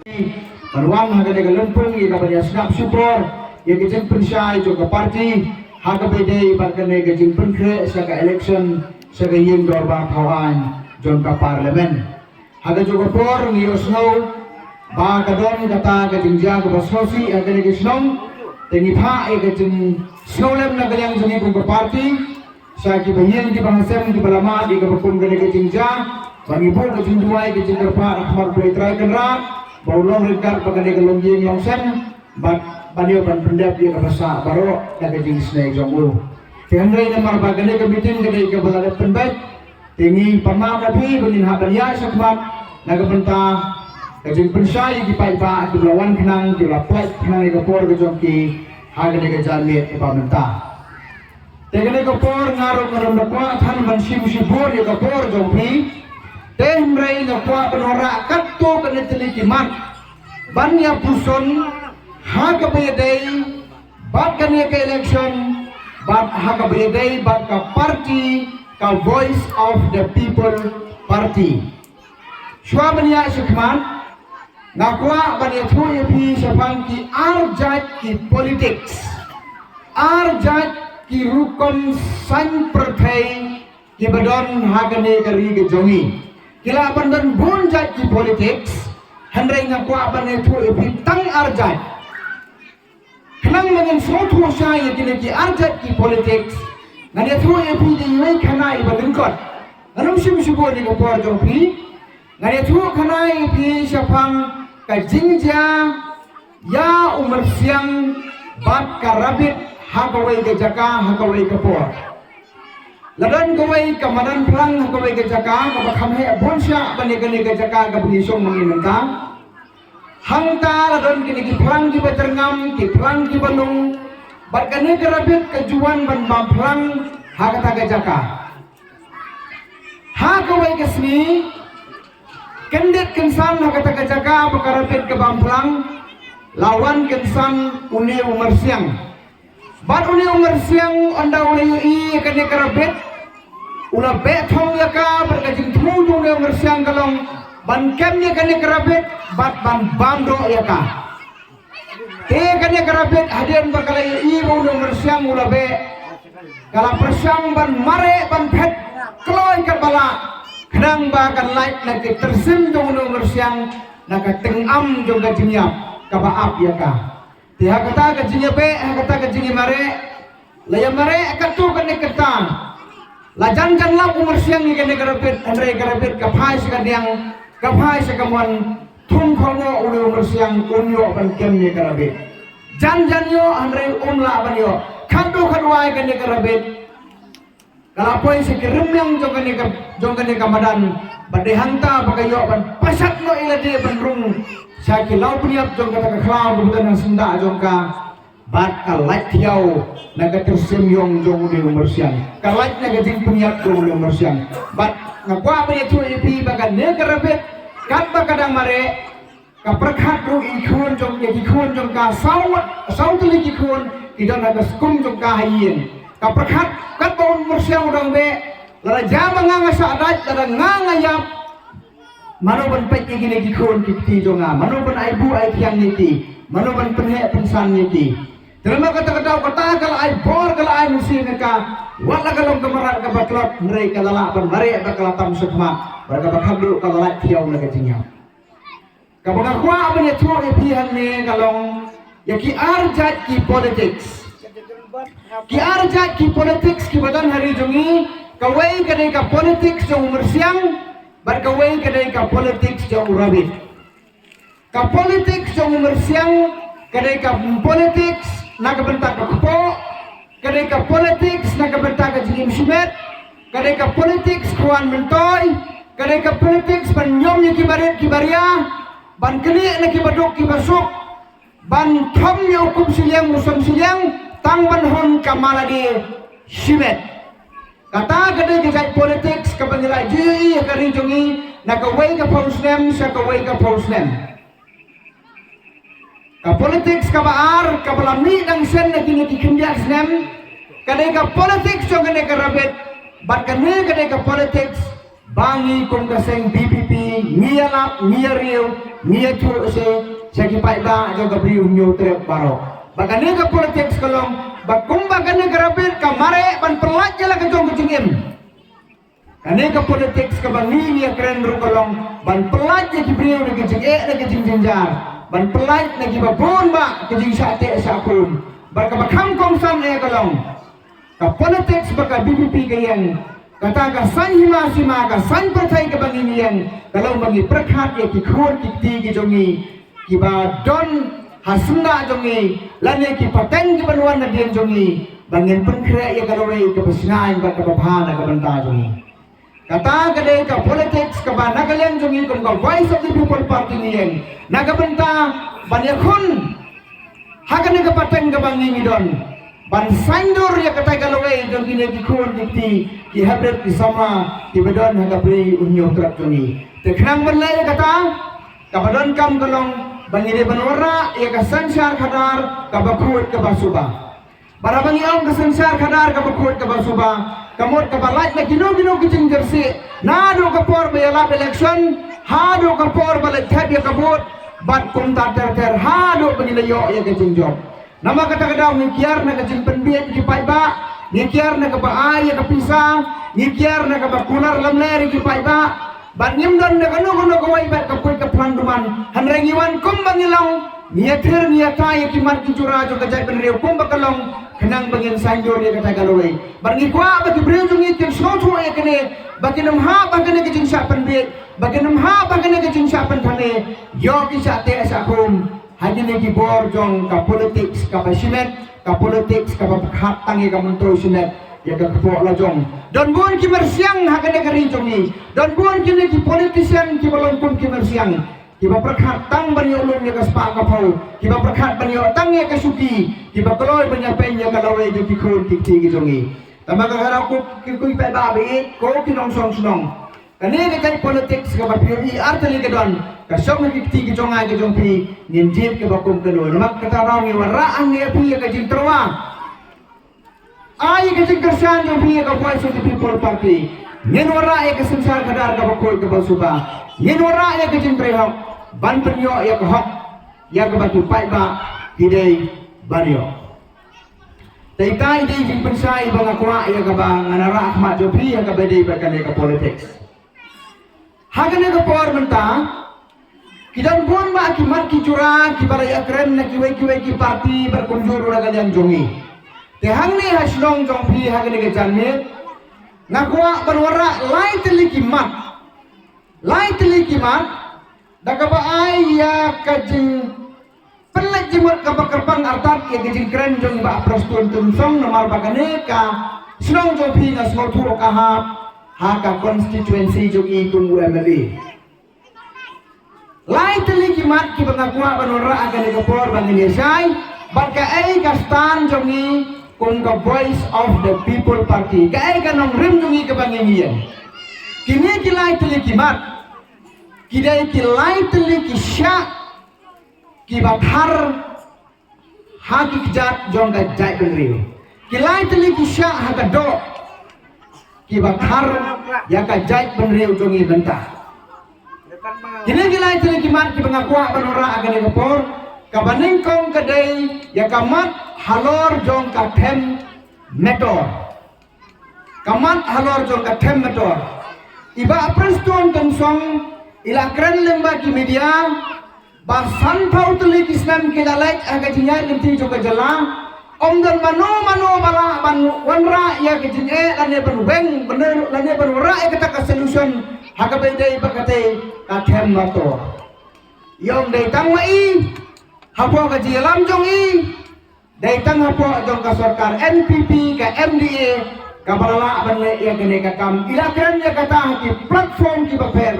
Manuang hagane ka lumpung ika banya snap support ya ke jeng pensai jo ka parti haga bede bakane ke jeng penkre sa ka election sa ka yeng dorba kawan jon ka parlemen haga jo ka por ngi osno ba ka don kata ka jeng ja ka basosi hagane ke snong tengi pha e ka jeng snolem na galyang jeng ka parti sa ki bayeng di bahasem di balama di ka bakum gane ke jeng ja bangi po ka jeng duai ke jeng ka pa akhbar beitrai kan ra Baulong regard pagkali kalungging longsen banyo pan pendap dia kabasa baro daga jing snake jonggo tiandrai na marbagane kamitin kadai ka balada penbat tingi pamam nabi benin habanya sakmat naga benta kajing pensai di paipa di lawan kenang di laplai kenang ka por ka jongki hagane ka jamit ka pamenta tegane ka por ngaro ngaram dakwa than ban sim sibor ka por jongpi Temrai na kuat penora kato kanitili kimat banya puson haga bayadai bat kanya ke election bat haga bayadai bat ka party ka voice of the people party shwa banya shikman na kuat banya thuye phi sapang ki arjat ki politics arjat ki rukom san perthai ki badon haga ne kari ke jongi kila bandan bonjat ki politics handrai ngaku apa ne thu tang arjat kenang dengan sotu saya kini ki arjat ki politics ngane thu di ngai khanai badengkot nganum sim subo ni ko por jopi ngane thu khanai pi sapang ka jingja ya umar siang bat karabit hakawai ke jaka hakawai ke por Ladan kawai kamadan perang kawai ke jaka kabakam hai bonsya bani ke jaka kabisong menginenta hangta ladan kini ki perang ki baterngam ki perang ki banung barkane kerabit kejuan ban bam perang hakata ke jaka ha kawai ke sini kendet kensan hakata ke jaka bakarabit ke bam perang lawan kensan une umar siang bat une umar siang anda ule i kene kerabit Ula betong ya ka berkajing tumudu ne ngersiang kalong ban kemnya kane kerabet bat ban bando ya ka te kane kerabet hadian bakal ibu ne ngersiang ula be kala persiang ban mare ban pet kloy ka bala kenang bakan light na ke tersim dong ne ngersiang na ka tengam jong ka jinyap ka baap ya ka te hakata ka jinya be hakata ka jinya mare laya mare katu kane ketang Lajan janlah umur siang ni kene karapit andre karapit kapai sekadiang kapai sekamuan tum kongo ule umur siang unyo ban kem ni karapit jan yo andre umla ban yo kado kadwai kene karapit kalapoi sekirim yang jong kene kamadan bade hanta bagayo ban pasat no ilade ban rung saki lau puniap jong kata klau bukan senda jong ka bat kalait tiau naga tersim yong jong di umur siang kalait naga jing puniat jong di umur siang bat ngakwa punya tu ipi bagan ne kerabet kat bakadang mare ka perkhat ru ikun jong ye ikun jong ka saw tuli ikun idon naga skum jong ka hayin ka perkhat kat bon umur siang udang be lara jama nganga sadat lara nganga yap mano ban pek gini ikun kiti jonga mano ban aibu ai tiang niti mano ban penhe pensan niti Terima kata-kata kalau ai bor kalau ai musim ka wala kalau kemarat ka batlot mereka lalapan mare bakal tam sukma mereka bakal dulu kalau lak tiaw na katinya kapag kwa apa ni tuwa ipihan ni kalong ya ki arjat ki politics ki badan hari jungi kawai kadai ka politics jong mersiang bar kawai kadai ka politics jong urabit ka politics jong mersiang kadai ka politics nagabentak ka kupo kadai ka politics nagabentak ka jingim simet kadai ka politics kuan mentoy kadai ka politics panyom ni kibarit kibaria ban keni na kibadok kibasuk ban thom ni ukum siliang musam siliang tang ban hon kamaladi simet kata kadai ka politics ka bangila ji ka rinjongi nakaway ka pausnem sa kaway ka pausnem ka politics ka baar ka balami ng sen na kinikikindiak snem kadai ka politics yung kadai ka rabit bat kani kadai ka politics bangi kung kaseng BPP mia lap mia riu mia tu se sekipai ba jo gabri unyo trep baro bagane ka politics kalong bakum bagane garabit ka mare ban pelaj jala ka jong kecingim kane ka politics ka bangi ya keren ru kalong ban pelaj ya kibriu de kecing de kecing jinjar ban pelaj na gibabon ba kecing sate sakum barka bakam kong sam e kalong ka politics baka BBP kayang kata ka san hima sima ka san percaya ke banginian kalau bagi perkat ya ki khon ki ti ki jongi ki ba don hasunda jongi lane ki pateng ki banuan na dian jongi bangin penkre ya kalau re ke pesnai ba ka bahana ka banta jongi kata ka de ka politics ka ba nagaleng jongi kun ka voice of the people party nian naga banta banyak khon hakan ka pateng ka bangini don ban sandur ya kata galawai jong kini dikun dikti ki habret ki sama ki bedon haga beri unyo trap joni teknang benlai kata kabadon kam galong bangire banwara ya ka sansar khadar ka bakut ka basuba barabangi om ka sansar khadar ka bakut ka basuba kamot ka balai na gino ki jingjersi na do ka por bayala election ha do ka por balai thab ya kabut bat kum ta ter ha do bangile yo ya ka jingjob nama kata-kata ngikiar na kajing penbiat ki paiba ngikiar na kabaay ka pisa ngikiar na kabakular lamleri ki paiba ban nyimdan na kanu kawai bat kapoy ka planduman hanrengiwan kum bangilang niathir niatay ki mar ki jura jo kajay penriu kum bakalong kenang bangin sanjur ya kata galaway bar ngikwa ba ki breu jungi kin soto ya kene bakinam ha bagane kajing sa penbiat bakinam ha bagane kajing sa penthane yo ki sa te asakum hanya lagi bor jong ka politics ka pasimet ka politics ka bakhat tangi ka mentro simet ya ka po la jong don buon ki mersiang hakane ka rin jong ni don buon ki ni politician ki balon kum ki mersiang ki ba prakhat tang bani ulun ya ka spa ka pau ki ba prakhat bani tang ya ka suki ki ba kloy banya penya ka lawe ki khon ki ti ki jong ni tama ka harap ko ki pa ba be ko ki nong song snong kani ka politics ka ba pi artali ka don kasong nagkikti ki jonga ki jongpi ninjit ke bakum kedua mak kata raw ni waraan ni api ka jintrawa ay ka jingkersan jongpi ka voice of the people party nin wara ya ka sensar kadar ka bakoy ka basuba nin wara ya ka jintreho ban penyo ya ka hok ya ka batu pai ba hidai banyo taitai di jimpensai bang akwa ya ka bang anara ahmad jongpi ya ka bede bakane ka politics hagane ka por menta kidan buon ba ki mar ki curang ki balai akren na ki wei parti berkunjur ura kalian jongi te hangni haslong jongpi hagni ke janme ngakwa berwara lai teli kimat daga ba ai ya kajing pelak jimur ka bakarpang artat ya kajing kren jong ba prostun tumsong nomor bagane ka slong jongpi na small thuro ka ha ka constituency jogi tung UMLE lai teli kimat ki bangakwa banora akan ikapor bangin yesay baka ay kastan jongi kung ka voice of the people party ka ay kanong rim jongi ka bangin yan kini ki lai teli kimat kidai ki lai teli ki sya ki bathar haki kijat jong ka jai penriu ki lai teli ki sya haka do ki bathar ya ka jai penriu jongi bentah kini gilai tili kimat ki pengakua banora agan ikapor kabaning kong kadai ya kamat halor jong ka them metor kamat halor jong ka them metor iba preston tensong ila kren lemba ki media ba san phau tili kisnan ki lalai aga jinya limti jong ka jala om dan mano bala ban wanra ya ki jinge lane ban weng bener lane ban wara ya kata ka solution haga bendai bakate kathem mato yong dei tang mai hapo ka jilam jong i dei tang hapo jong ka sarkar NPP ka MDA ka balala banle ya gene ka kam ilakran ya kata ki platform ki baper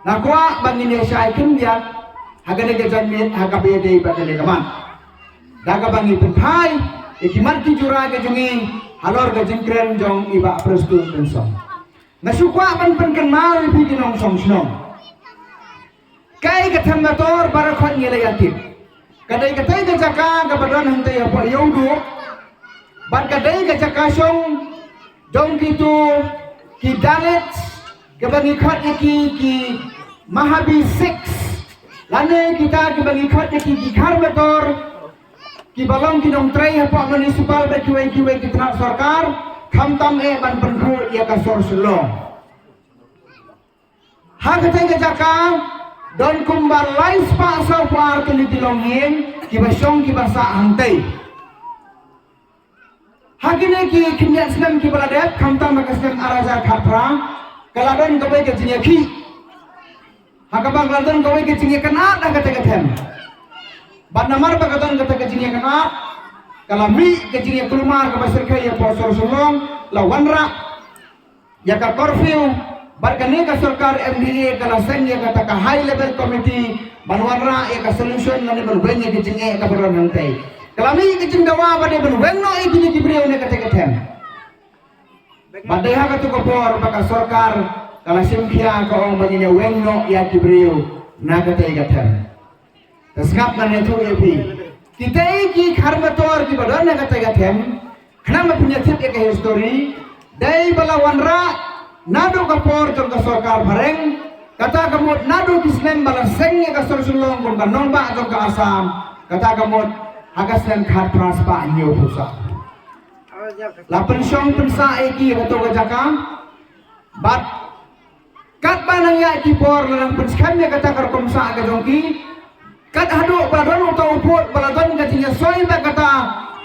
nakwa bangine sai kim ya haga ne ka janmin haga bendai bakale kaman daga bangi penthai ikiman ki jura ka jongi halor ka jingkren jong iba prestun pensong nasukwa ban penkenal pi kinong song snong kai ka thamnator barakhat ngile yakin kadai ka tai ka jaka ka badan hantai apa yodu ban kadai ka jaka song jong kitu ki dalet Kebangikot ki Mahabi 6. Lane kita kebangikot ki Karbator ki balong kinong tray hapo municipal ba kiwe kita sarkar kamtam ban penku ia kasor sulong. Hakatay kajaka don kumbar lais pa sa par kilitilongin ki basyong ki basa hantay. Hakine ki kinyat senam ki baladep kamtam makasem araja khapra kaladon gawai ke jinyaki. Hakabang kaladon gawai ke jinyakan ada kata-kata. Ban namar pagatan kata kejinya kena kalami kejinya keluar ke pasir kaya posor sulong lawanra ya ka curfew barkane ka sarkar MDA kala senya kata ka high level committee banwanra ya ka solution ngani berbenye kejinya ka beron nantai kalami kejing dawa bade benwenno ikini kibriyo ne kata badai ha ka tu kopor baka sarkar kala simkia ka ong banyanya wenno ya kibriyo na kata Tasngap na neto epi. Kita iki Karbator ki badan na kata-katem. Kenapa punya tip eka history? Dai balawanra nado kapor jong kasarkar bareng. Kata kamot nado kisnem balaseng ya kasar sulong kung kanong ba jong ka Asam. Kata kamot hagasem khat praspa nyo pusa. La pensyong pensa iki kato kajaka. Bat kat banang ya ki por lang penskam ya kata karkomsa ka jongki. Kat haduk badan utang uput baladon katinya soy ba kata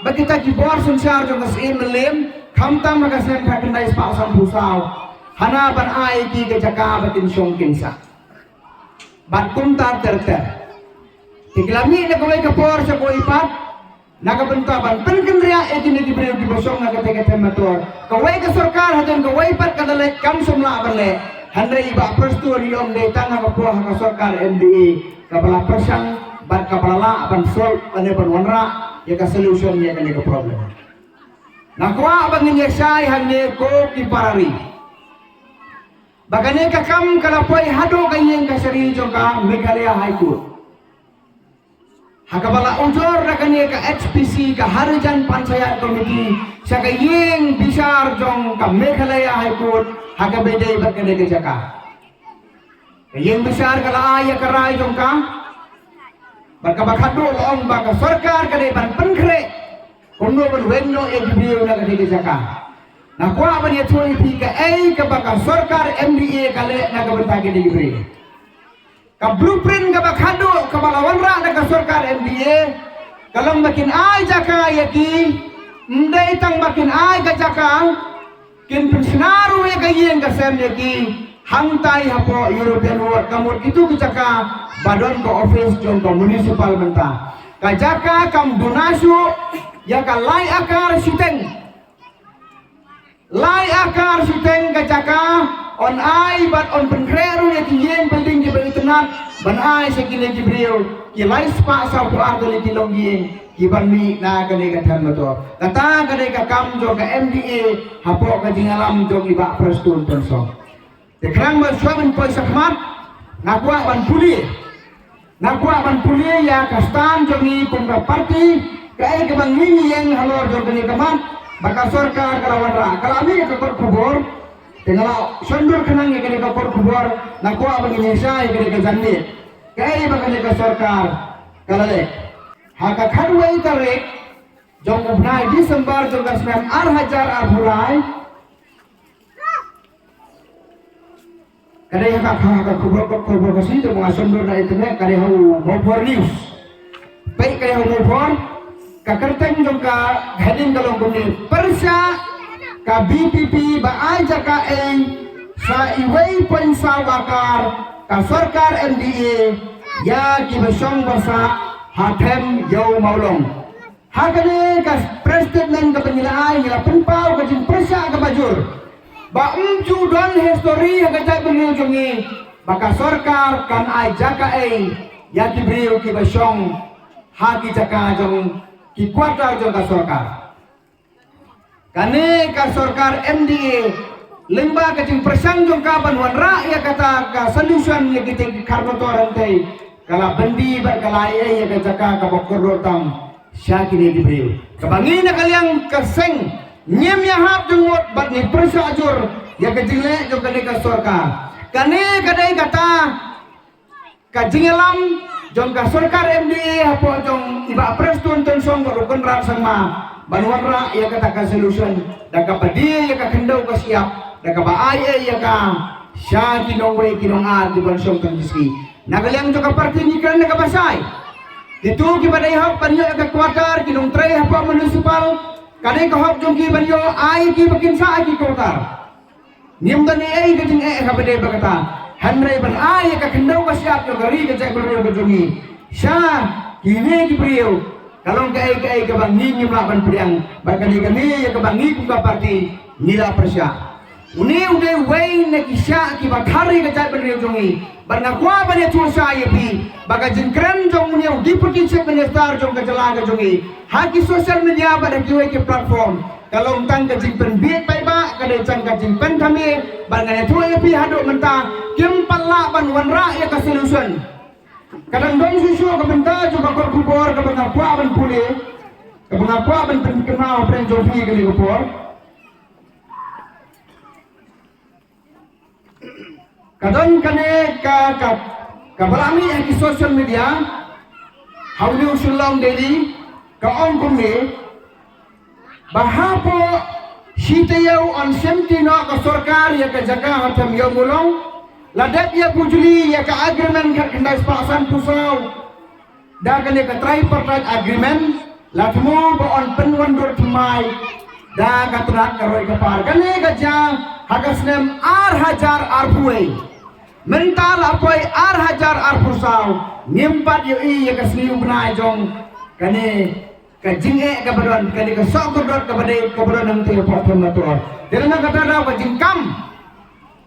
bagita ki bor sunsyar jong kasin melim kamtam magasem kakendai spa asam pusau hana ban ai ki kejaka batin syong kinsa bat kumtar terter tiglami na kawai kapor sa ko ipat nakabenta ban penkendria etini diberi di bosong na kata motor kawai ka sarkar hadon kawai pat kadalek kam sumla barle handai iba prestu riom de tanah kapor ka sarkar MDA kapala persang ban kapala ban sol ane ban wanra ya ka solution ya kani ka problem nakwa ban niya sai hanne ko ki parari bagane ka kam kalapoi hado kayeng ka sari joka Meghalaya High Court hakabala ujor na kani ka HPC ka Harijan Panchayat Committee sa kayeng bisar jong ka Meghalaya High Court hakabede bagane ka jaka kayeng bisar kala aya karay jong ka baka bakado long baka sarkar kade ban penkre kuno ban wenno e gibriyo na kade jaka na kwa ban ya tui pi ka ka baka sarkar MDA kale na ka banta kade gibriyo ka blueprint ka bakado ka balawan ra na ka sarkar MDA kalang makin ay jaka yaki ndai tang makin ay ka jaka kin pensionaru ya kayeng ka sem yaki hangtai hapo European World kamut itu kejaka badon ko office jong ko municipal benta kajaka kam donasu ya ka lai akar siteng kajaka on ai bat on penkreru ya kiyeng penting di internet ban ai sekine gibriyo ki lai spa sa ko ardo li tilong yeng ki banmi na kane ka than moto kata kane ka kam jong ka MDA hapo ka jingalam jong iba prestun penso Tekrang bersuamin poin sakmat, nakwa ban puli ya kastan jongi kumra parti, kaya kebang mini yang halor jogani kaman, baka sarkar kalawan kalami ya kakor kubur, tinggal sondur kenang ya kene kakor kubur, nakwa ban Indonesia ya kene kazanni, kaya baka ne sarkar kalale, haka kadwai tarik, jong ubnai Desember jong kasmem arhajar arbulai. Kadang kakak kubur kasih itu mengasumber dari internet kadang hau mopor news, baik kadang hau mopor, kakerteng jom ka heading kalong kuni persa ka BPP ba aja ka sa iway pensa bakar ka sarkar MDA ya kibasong basa hatem yaw maulong. Hakane ka presiden ka penilai nila penpau ka jin persa ka bajur. Ba umju don history hagajay pengunjungi baka sarkar kan ay jaka ya kibriyo kibasyong hagi jaka jong kikwata jong ka sarkar kane ka sarkar MDA limba kajing persang jong kaban wanra ya kata ka solution ya kiting Karbator antay kala bandi ba kala ya ka jaka ka bokorotang siya kini kibriyo kabangin na kalyang kaseng nyem yahap jenggot bat ni persa ajur ya kejingle jo kane ka sarkar kane kadai kata kajingelam jong ka sarkar MDA hapo jong iba prestun tensong berukun rak sama banuan rak ya kata ka solution daga padi ya ka kendau ka siap daga baai ya ka sya kinong we kinong ar di bansong kang diski nagaliang jo ka parti ni kan naga basay dito kibadai hap panyo ka kuartar kinong tray hapo municipal kane ka hap jong ki banyo ai ki bakin sa ai ki kuartar nimdan ai gajing ka bade bagata Henry ban ay ka kendau ka siap yo gari ka cek beriu ka jungi sya kini ki beriu kalong ka ay ka bang ni melaban priang bakali kami ya ka bang ni ka parti nila persya uni ude way na ki sya ki bathari ka cek beriu jungi ban na kwa ban ya tusa ye pi baga jingkran jong uni deputy chief minister jong ka jala ka jungi haki social media ba ki way ki platform kalau tang ka jingpen biet pai ba ka de chang ka jingpen kami ban na tu ye pi hado mentang kim pala ban wanra ya ka solution kadang dong susu ka benta jo ka kor kubor ka bang apa ban puli ka bang apa ban kenal pren jo fi ka ni kubor kadang kane ka balami yang di social media hawli usulang daily ka on kumni bahapo sitayaw on semtino ka sarkar ya ka jaga hatam yo mulong ladap ya pujuli ya ka agreement ka kendai pasan pusau da kane ka tripartite agreement latmo ba on penwandur thmai da ka trak ka roi ka par kane ka ja hagasnem ar hajar ar puai mental apoi ar hajar ar pusau nimpat yo i ya ka sliu bnai jong kane ka jinge ka badon kane ka sok kodot ka badai ka badon nang te platform na to dirana kata da ka jingkam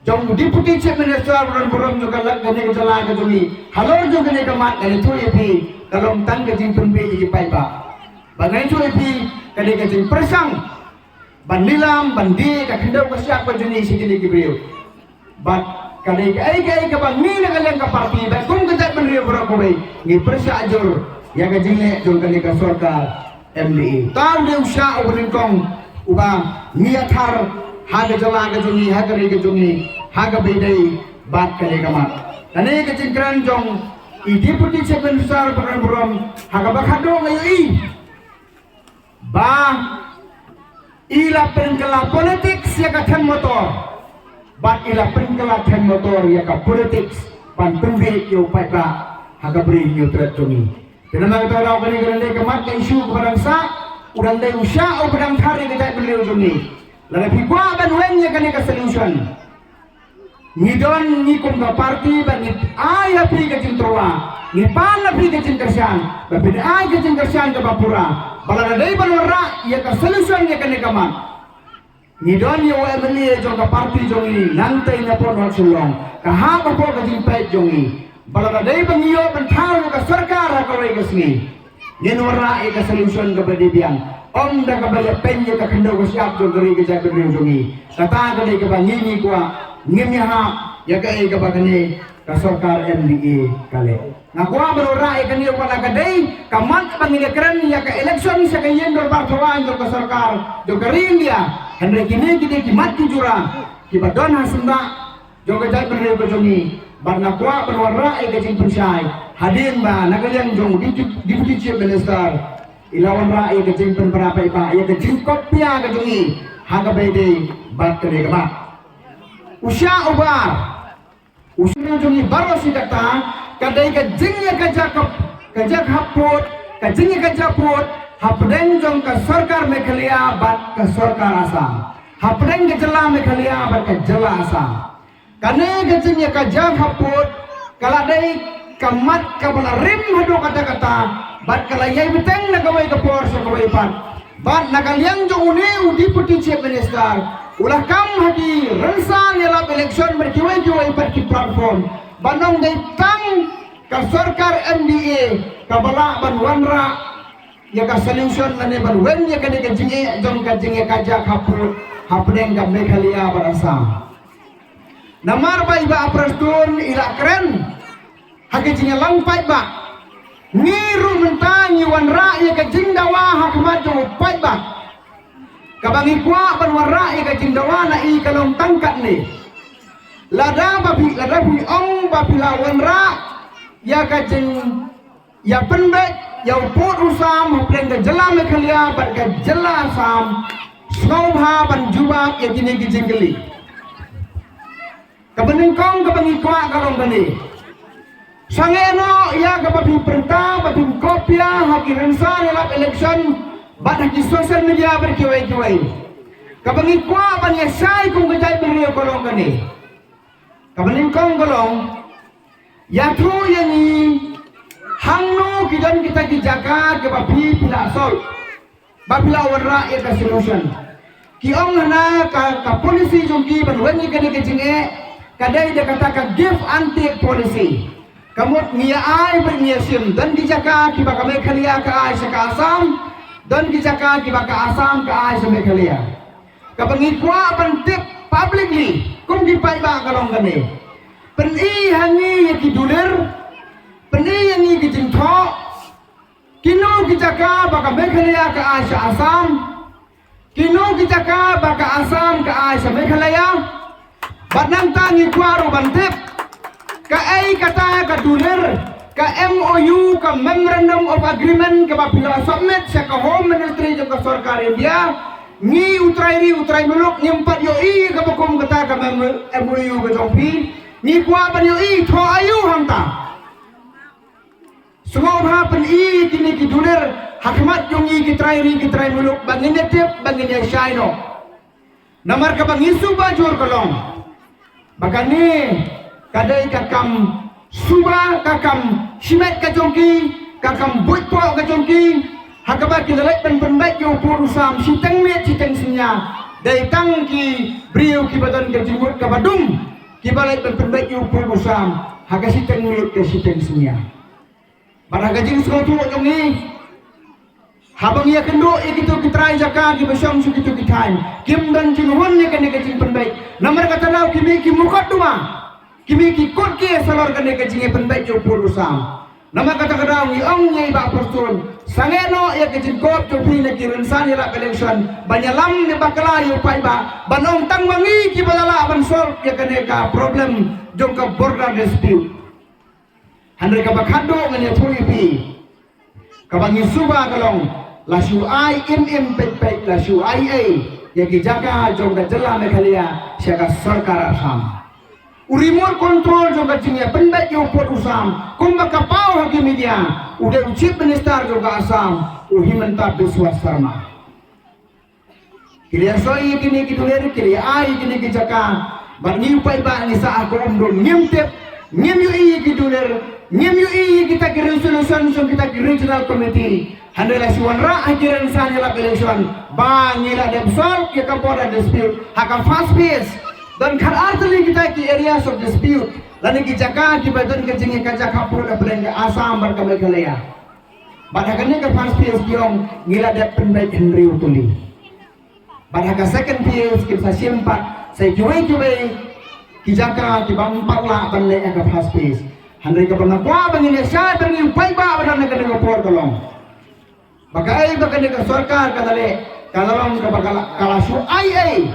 jong deputy chief minister buron juga lag kane ka jala ka jumi halor jo kane ka mat kane tu epi kalong tang ka jing pun be ji pai ba bangai tu epi kane ka jing persang bandilam bandi ka kendau ka siap ka juni sikini kibriu bat kane ka ai ka bang ni na kaleng ka parti ba kum ka tak benriu bro ko bai ni persa ajur ya ka jingle jong kane ka sarkar MDA tahu dia usah uberin kong uba niathar haga jala ga jungi haga re ga jungi haga bedai bat kare kamat kane ka cingkran jong i deputy chief minister buron haga bakhado ngayo i ba ila penkala politics ya ka them motor bat ila penkala them motor ya ka politics pan pembe yo pai ba haga beri yo tret jungi kenapa kita tahu kali kerana kemat ke isu kepada sa urang dai usah o pedang thari ke tak beliau juni lalu pikwa ban wengnya kane ka solution ni don ni kum ka parti ban ni ay api ke cintroa ni pan api ke cinkersan tapi ay ke cinkersan ke bapura balada dai banora ya ka solution ya kane kamat ni don yo emeli jong ka parti jong ini nantai na pon hot sulong ka ha ko ka jimpai jong ini balada dai bangiyo ban thau ka sarkar ka roi ka sni nenora e ka solution ka badi biang om da ka bale penye ka kendo ko siap jo gari ka ja bedri jongi kata ka dai ka bangini kwa ngimya ha ya ka e ka bagani ka sarkar MDA kale ngakwa banora e kaniyo pala ka dai ka mat bangini keren ya ka election sa ka yendor bartawan jo ka sarkar jo gari india henry kini ki mat jura ki badon hasunda jo ka ja bedri ko jongi barna kwa berwarna kecing pensai hadir ba nagaliang jong deputy chief minister ilawan ra kecing pen berapa iba ya kecing kopia ka jongi haga bede bat kene ka usya ubar usya jongi baro si kata kadai ka jingnya ka jakap ka jak haput ka jingnya ka japut hapdeng jong ka sarkar mekhalia bat ka sarkar asam hapdeng ka jala mekhalia bat ka jala asam kane kecingnya kajang haput kaladai kamat kabala rim hado kata-kata bat kalayai beteng na gawai kapor sa gawai pat bat nakaliang jong une deputy chief minister ulah kam hadi rensan yalap election berkiwai-kiwai pat ki platform banong day tang ka sarkar MDA kabala ban wanra ya ka solution na ne ban wen ya kane kecingnya jong kecingnya kajang haput hapdeng ka mekhalia barasa namar ba iba aprastun ila keren hakijinya langpai ba niru mentangi wan ra'i ke jingdawa hakmat jo pai ba Kabangi kwa panwara ika jindawana i kalong tangkat ni. Lada babi ong babila wanra ya kajing ya penbek ya uput usam haplen ke jela mekhalia bat ke jela sam snobha ban jubak ya kini gijingkeli. Kabening kong kabangi kwa kalong gani. Sangeno ya kababi perintah babi kopia haki rensan elap election bat haki social media berkiwai-kiwai. Kabangi kwa ban ya sai kong kejai beriyo kalong gani. Kabening kong kalong ya tu yang ni hangno kidan kita kijaka ke babi pila sol babila warra eta solution ki ong hana ka polisi jongki banwengi kene kejinge kadai dia kata ka give anti policy kamut ngia ai bernia sim dan kijaka ki baka mekhalia ka ai saka asam dan kijaka ki baka asam ka ai saka mekhalia ka pengikwa bantip publicly kum di pai ba kalong kane pen i hangi ki duler Peni yang ini kijinto, kino kijaka baka Meghalaya ka Asia Asam, kino kijaka baka Asam ka Asia Meghalaya, batnang tangi kuaro bantip, ka ay kata ka duler, ka MOU ka Memorandum of Agreement ka bapila submit sa ka Home Ministry ng ka Sarkar India, ni utray muluk nyempat yo i ka bakom kata ka MOU ka jompi, ni kuwa ban yo i to ayu hangta. Semua hapen i kini kiduler hakmat yung i kitray muluk bangin netip bangin ya shaino namar ka bang isu bajur kolong bagani kadai kakam suba kakam shimet ka jongki kakam buitpo ka jongki hakaba kilalek penbaik yung purusam siteng met siteng sinya dai tang ki brio ki badan ka jimut ka badum ki balai penbaik yung purusam haga siteng met ka siteng sinya. Pada gajing sekotu ujung ni, habang ia kendo ikitu kitrai jaka di besyam sukitu kitai, kim dan jinghon ni kene gajing penbaik. Namar kata lau kimi mukat duma, kimi kikut ke salor kene gajing penbaik yo purusam. Namar kata kadau ni ong ni bak persun, sangeno ia gajing kop jopi ni kirensan ila election, banyalam ni bakala yo pai ba, banong tang mangi ki balala ban solve ya kene ka problem jong ka border dispute. Handai ka bakhado nganya thui pi kabangi suba kalong la shu ai im pek la shu ai ya ki jaga jong ka jela Meghalaya sia ka sarkar Assam urimor kontrol jong ka jingya penbek yo pot usam kum baka pau haki media udah chief minister jong ka Assam Himanta Biswa Sarma kiliya soi kini kiduler kiliya ai kini ki jaga ba ni pai ba ni sa ko umdom nyemtep nyem yu kiduler Nyem yu kita ki resolution so kita ki regional committee handela siwanra ajiran sanya la election ba ngila depsol ki kapora dispute haka fast pace dan khar artali kita ki areas of dispute lani ki jaka ki badan ke jingi ka jaka pura belenge Assam bar ka Meghalaya badagane ka fast pace kiong ngila dep pendai Henry utuli badaga second pace ki sa simpat sai kiwai ki jaka ki bang parla banle ka fast pace handai ka pangakwa bangin siya bangin pai ba badan ka ngapor kolong bagai bagai ka sarkar kadale kalalong ka kalasu ai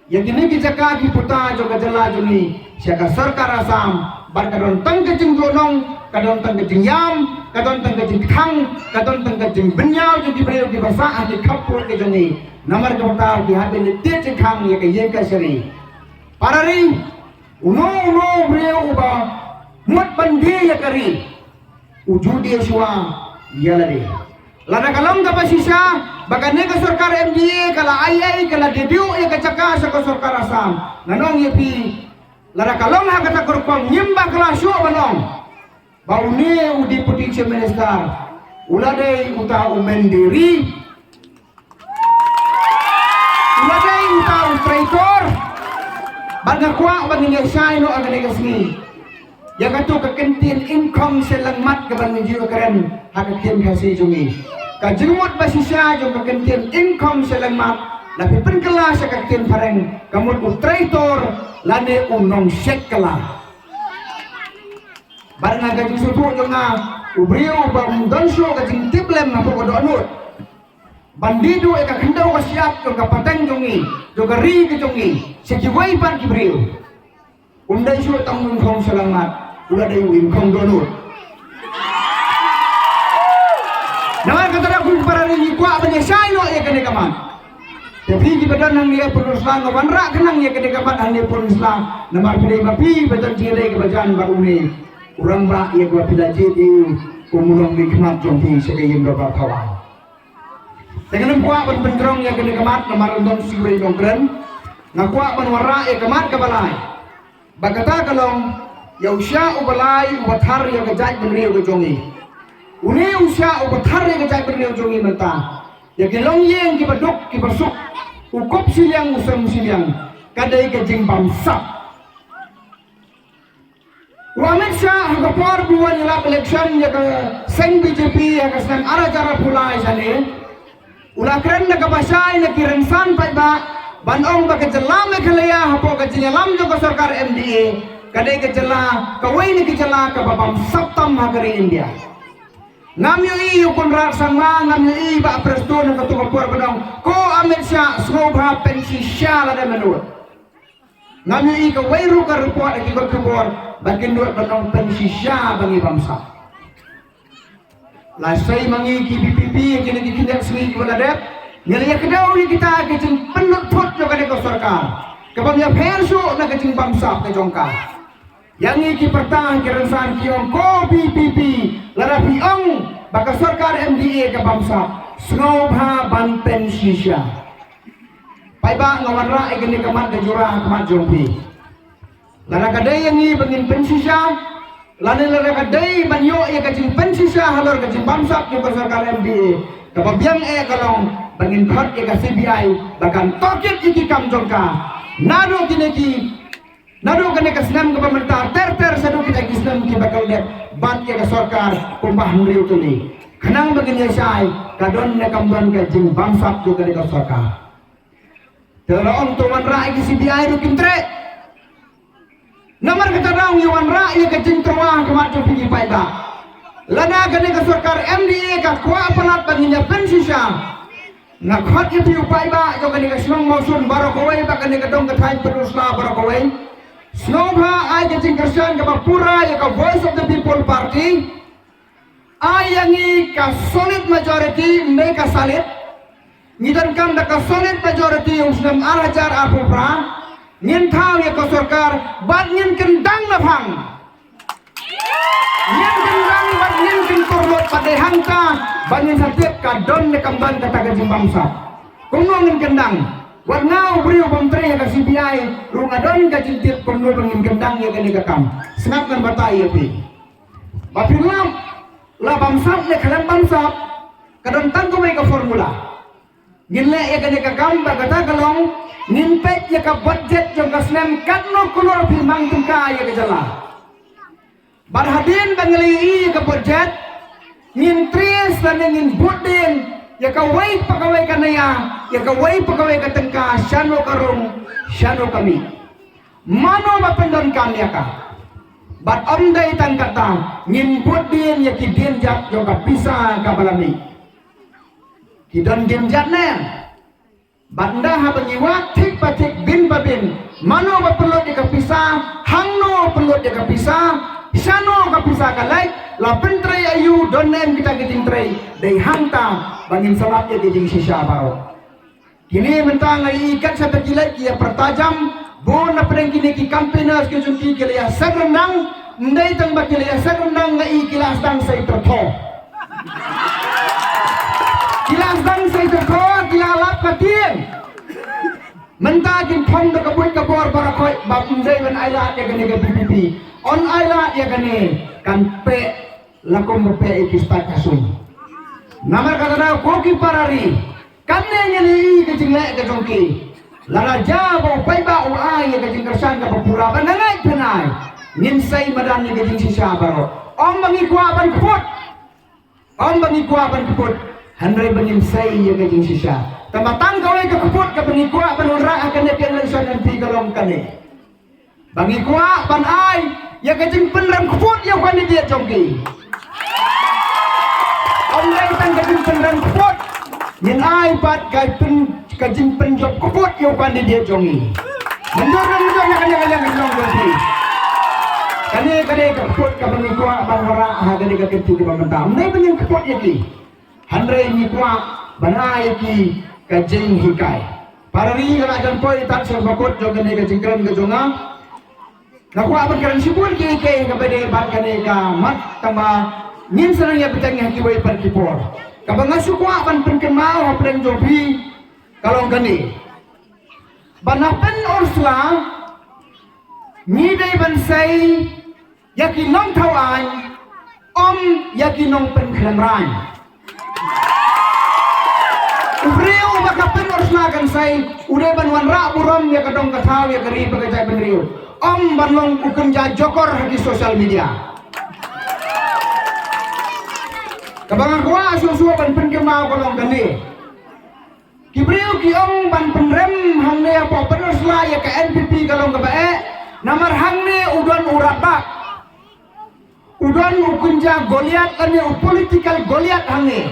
yang kini kijaka ki puta jo ka jala juni siya ka sarkar Assam bar kadon tang ka jing donong kadon tang ka jing yam kadon tang ka jing khang kadon tang ka jing benyau jo di breu ki basa ki khapur ke jani namar ka puta ki habe ni te jing khang ye ka seri parari uno breu ba Muat bandi ya kari ujudi suang ya lade lada kalam ka pasisa bagane ka sarkar MDA kala ai kala dedu ya ka caka sa ka sarkar Assam nanong yepi lada kalam ha kata korpang nyimba kala syo banong baune udi puti minister ulade uta umendiri ulade uta traitor bagakwa bagine saino agane kasni yang katu kekentin income selang mat ke bang jiwa keren hakakin kasih jungi kajumut basisya jung kekentin income selang mat tapi penkelas kekentin pareng kamut traitor lane unong sekala barang gaji sutu jung ubrio bang donsho gajing tiblem na pokok anut bandido eka kendau ka siap jong ka pateng jongi jong ka ri ke jongi sekiwai pan kibril undai su tanggung kong selamat ulah dai win kong donut nama kata aku para ni kuat banyak sai no ya kene kaman tapi di badan nang dia pun Islam wanra kenang ya kene kaman hang dia pun Islam nama pilih mapi betul jile ke bajan baru ni urang ba ya gua pilaji di umurong nikmat jong ti sebagai berapa kawan dengan kuat ban bentrong ya kene kamat nama rondon sibre dongkren ngakuat ban warra ya kamat kabalai bagata kalong ya usya ubalai wathar ya gajai benriu ke jongi uni usya ubathar ya gajai benriu jongi menta ya kelong yeng ki baduk ki basuk ukop siliang usam siliang kadai ke jing bamsak Wamit Shah hagapar buwan nila election ya ka seng BJP ya ka senang ara cara pulai sani ulah keren na kabasay na kirensan pa ba banong ba kajalam na kalaya hapo kajalam jo ka sarkar MDA kadai kajala kawai ni kajala ka babam saptam hagari India ngamyo iyo kunrar sangma ngamyo iyo ba presto na katungapur banong ko Amit Shah smobha pensi Shah lada menurut ngamyo iyo kawai ru ka report ikikot kubor bakin duat banong pensi Shah bangi bangsa Lasai mangi ki BPP kini dikindak sini wala dep ngelia kedau ni kita kecing penutut jo kade ko sarkar kabamya perso na kecing bangsa ke jongka yang iki pertang kerensan kiong ko BPP lara piong baka sarkar MDA ke bangsa snobha ban pensisha pai ba ngawarra igeni kamat ke jurah kamat jompi lara kadai yang i bangin pensisha Lain lara kadai banyo ya kajing pensisa halor kajing bamsak yung sarkar MDA kapabyang kalong bangin khot ya CBI bahkan tokit iki kam jongka nado kineki nado kene kasnam ka pemerintah ter sadu kita kisnam ki bakal lihat bat ya sarkar kumbah mriu tuli kanang bagin ya sai kadon ne kamban kajing bamsak juga ka sarkar terong tuan ra iki CBI ru kimtre Nomor kata daung yuan rakyat kecing terwah kemacam pergi paida. Lana kene ke sarkar MDA ka kuat pelat baginya pensisa. Nak hot itu paida jo kene ke senong mausun barakawai ba kene ke dong ke thai perusla barakawai. Snobha ai kecing kersan ke pura ya ka Voice of the People Party. Ai yangi ka solid majority me ka salit. Ngidan kam da ka solid majority usnam arajar apupra. Ngin thao ya ko sarkar bat ngin kendang na phang ngin kendang bat ngin kin korlot padehang ta bat ngin satiap ka don ne kamban kata ka bangsa kuno ngin kendang wat ngau brio pamtre ya ka CBI runga don ka jintit kuno ngin kendang ya kene ka kam snap kan batai ya pi bapilam la bangsa ne kalam bangsa kadon tang ko mai ka formula ngin le ya kene ka kam ba kata kalong nimpet ya ka budget jong ka snem katno kulor pimang tungka ya ka jala barhadin bangli ka budget ngin tries dan ngin budin ya ka wai pagawai kanaya ya ka wai pagawai ka tengka syano karung syano kami mano mapendon kami ya ka bat ondai tan kata ngin budin ya kidin jat jong ka pisa ka balami kidon dim jat ne Banda habangiwa tik patik bin babin mano ba perlu dikapisah hangno perlu dikapisah sano kapisah kalai la pentrai ayu donem kita giting trai dei hangta bangin salat ya giting sisa baro kini mentang ai ikat satu kilai kia pertajam bon na pedeng kini ki campaigners ke junti kilai serenang ndai tang ba kilai serenang ngai kilas dang sai tertho kilas dang sai tertho kilalap katien mentakin thong da kabut kabor barakoi babundai ban aila ya gane ga BPP on aila ya gane kan pe lakom pe ikistat kasun namar kata da koki parari kanne nyali ke jingle ke jongki lara jabo pai ba ai ya ke jingkersan ka papura banangai penai nin sai madan ni ke jing sisa baro om bangi kuaban keput om bangi kuaban keput handai bangin sai ya ke jing sisa tamatang kau ke keput ke bangi kuak banura akan nepian lensan nanti kalong kane bangi kuak ban ai ya ke jing penram keput ya kan dia jongki om lai tang ke jing penram keput Nin ai pat kajing penjok kuput yo pandi dia jongi. Mundur kanya jongi. Kani kaput kabang kuah bangwara hagani kakentu di pamenta. Mnai penyeng kaput yaki. Handre ni kuah banai ki kajing hikai. Parari kana jan poi tak sebakut jogane kajing keren kejonga. Naku aban keren sibul ki kai kabade bat kane ka mat tama ngin sarang ya betang haki wai par kipor. Kabang asu kuah ban penkemau hapren jobi kalong kani. Banapen orsla ni dai bansai yakinong tawan yakinong penkemran. Ubriu makapen orsla kan sai udah banwan ra buram ya kadong kataw ya kari pagajay benriu. Banlong ukenja jokor di sosial media. Kabangan kuah susu ban penkemau kalong kani. Kibriu ki ban penrem hangne apa penersla ya ke NPP kalong kebae namar hangne udon urabak. Udon ukunja Goliat ane political Goliat hangne.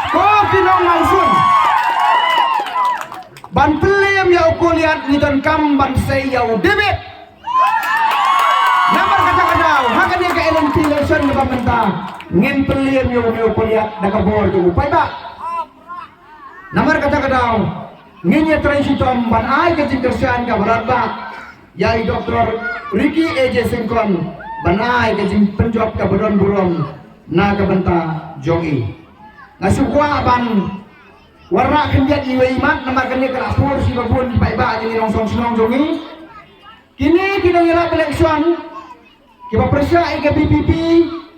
Ko kinong langsung. Ban pelem ya ukuliat ni dan kam ban say ya udebit. Namar kata-kata hakane ke LNP election na pamenta ngin pelem ya ukuliat nakabor tu upay ba. Namar kata-kata ngin ya transitom ban ay kajingkersian ka berapa yai Dr. Ricky AJ Singkon ban ay kajing penjawab ka bedon burong na kabenta jongi. Nasukwa ban warna kendiat iwe imat nama kene kelasur si babun di paiba jadi nongsong senong jongi. Kini kita ngira election kiba presya ika BPP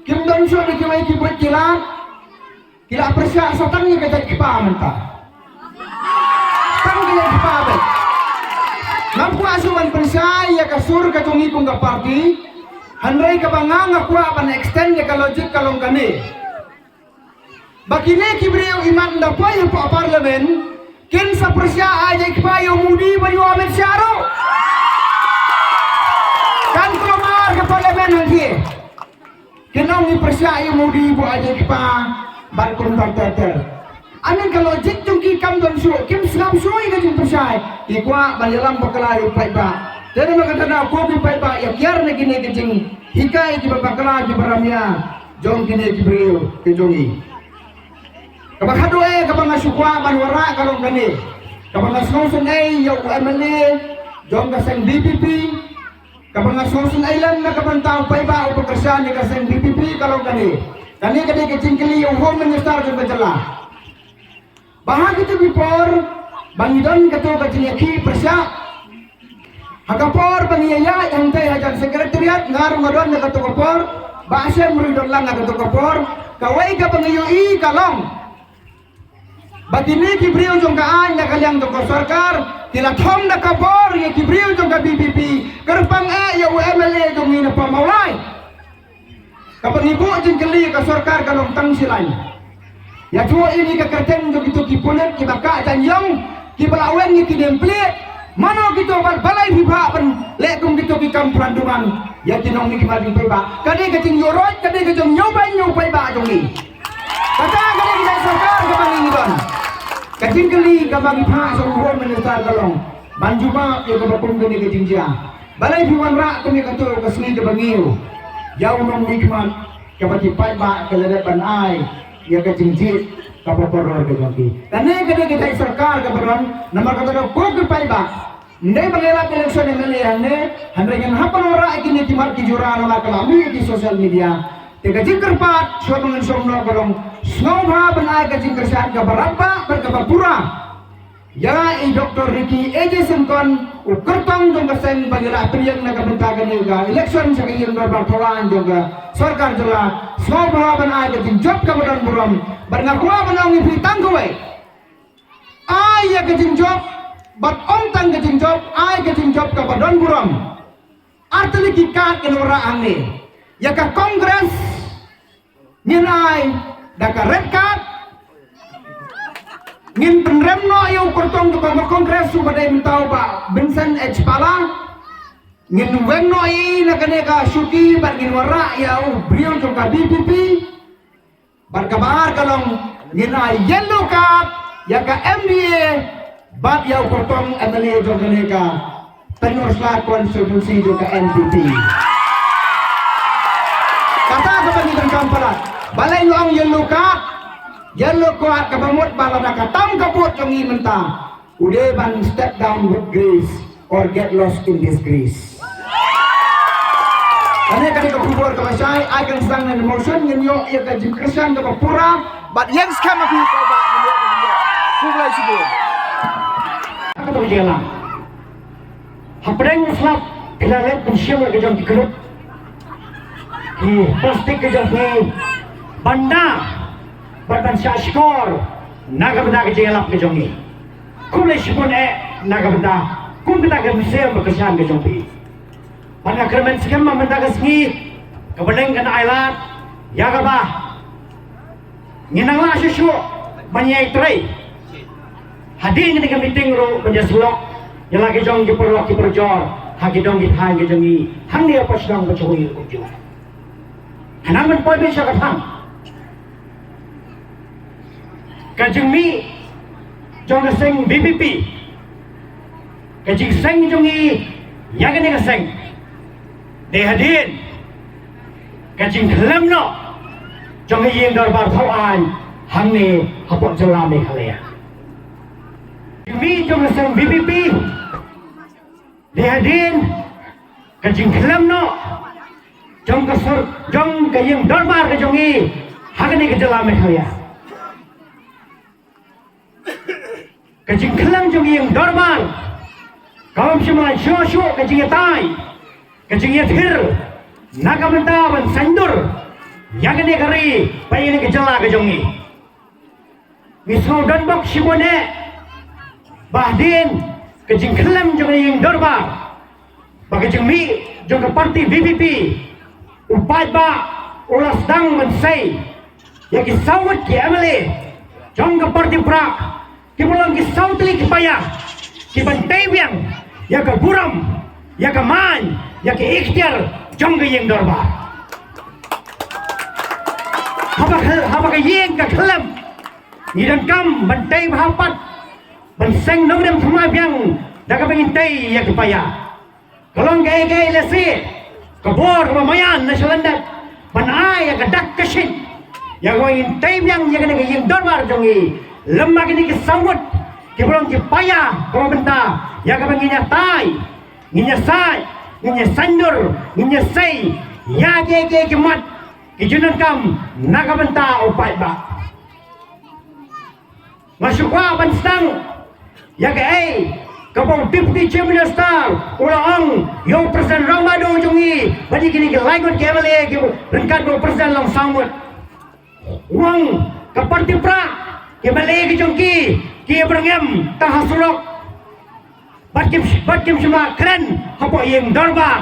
kim don so di kiwai kibut kila presya satang ni kata kipa mentah. Tang kila kipa bet. Nampu asuman presya ya kasur ka jongi kung ka party handrai ka bangang akwa ban extend ya ka logic kalong kani. Bakine kibriu iman dapoy po parlemen kin sa persya aja kipayo mudi bayu amen syaro kan keluar ke parlemen nanti kinong ni persya ayo mudi po aja kipa ban kontakter amin kalau jik tungki kam don su kim slam sui ka jing persya ikwa banyalam bakalayo paiba jadi maganda na ko ki paiba ya kiar na kini kijing hikai ki bakala ki baramya jong kini kibriu kijongi. Kapag hadwe, kapag nasukwa, manwara, kalong gani. Kapag nasungsun ay, yung MLA, yung kasang BPP. Kapag nasungsun ay lang, nakapantang paiba, o pagkasyan, yung kasang BPP, kalong gani. Kani kachingkili, yung Home Minister, yung kajala. Bahagi ito before, bangidon kato kachingaki, presya. Hagapor, bangiyaya, yung tayo hajan sekretariat, ngarong adon, nakatukapor. Basya, muridon lang, nakatukapor. Kaway ka pangiyoi, kalong. Batini kibriu jong kaan na kalyang jong sarkar tila thom na kabor ye kibriu jong ka BPP kerpang ya UMLA jong ina pamaulay kapag ibu jeng keli ka sarkar kalong tang silay ya tuwa ini ka kerten jong itu kipulit kibaka jan yong kibalawen ni kidempli mano gitu balay viva pen lekung gitu ki kampranduman ya kinong ni kimading paiba kadi kating yorot kadi kajong nyobay ba jong ni kata kadi kita sarkar kapag ingidon kacing keli kabang ipha sa Home Minister kalong banjuma yo kabapung kini kajingja balay piwan ra kami kato kasni kabangiyo yaw nong nikmat kabati paiba kaladapan ay ya kajingjit kapaporor kajangki kani kani kita sarkar kabaron namar kato ko paiba ndai bangelap election MLA hane handai yang hapan ora ikini timar kijura nama kalami di sosial media tega jingker pat syobang somno kalong snobha banai ka jingker saat ka barapa berkabapura ya Dr. Ricky AJ Singkon ukertong jong kaseng bagila priyang nakabentagan ga election sa kayong barbatawan jong sarkar jela snobha banai ka jingjop ka badan buram barnakwa banang ipitang kowe ay ya ka jingjop bat ontang ka jingjop ay ka jingjop ka badan buram artili kikat kinura angni ya ka kongres ninay daka red card ngin penremno yung kurtong to kongres subaday mitaw ba Vincent H. Pala ngin wengno ay nakaneka syuki bar ginwara yaw briyon to ka BPP bar kabar kalong ngina yellow card ya ka MDA bat yaw kortong MLA jogane ka Penursla konstitusi juga NPP kata kebangitan kampalat balai luang yellow card kabamut balana katam kaput jongi mentah udah ban step down with grace or get lost in disgrace. Ane kali ko kubur ka masay ay kan sang na emotion ngenyo ya ka jimkresan ka pura but yang skama ku ka ba ngenyo ka dia kublay siguro ako to jela hapreng slap ilalet pun siya ka jang dikrut plastik ka jang banda badan siya skor nagabda ka jela ka jang ni kublay siguro nagabda kung kita ka museum ka siya ka jang Pada kermen sekian mementakas ni kebening kena ailat ya kaba nginanglah susu banyai tray hadir ni meeting ro penjaslok yang lagi jong diperlok diperjor hagi dong dithang gejengi hang dia pas dong kecui uju hanaman poi bisa katang kajemi jong seng BBP kajing seng jongi ya kene seng Dehadin kajing kelam no jong yeng darbar thawan hang ni hapot jelam ni khalaya mi jong sang BBP dehadin kajing kelam no jong kasur jong kayeng darbar ka jongi hang ni ka jelam ni khalaya kajing kelam jong yeng darbar kaum semua syo kajing tai kajing yathir nagamenta ban sandur yagane kari payene kejala kajongi misau dan bok sibone bahdin kajing kelam jong yeng dorba bagajing mi jong parti BBP upai ba ulas dang mensai yagi sawat ki amale jong parti pra ki bulang ki sautli ki paya ki bantai biang ya ka buram ya ka man ya ke ikhtiar jong ke yeng dorba haba ke yeng ka kelam ni dan kam bantai bahapat ban seng nong dem thumai biang da ka bengin tai ya ke paya kolong gay lesi kabor mamayan na selandat ban ai ya ka dak kashin ya ko in tai biang ya ke yeng dorba jongi lemma ke ni ke sawut ke bolong ke paya ko benta ya ka bengin ya tai nginya sai nginya sandur nginya sei ya ke mat kijunan kam nagamenta upai ba masukwa ban stang ya ke kapong 50 champion star ulang yung persen ramado jongi bagi kini ke lagot ke male ke rengkat 2% lang samut uang ke parti pra ke male ke jongi ke berangem tahasurok Batkim semua keren apa yang dorba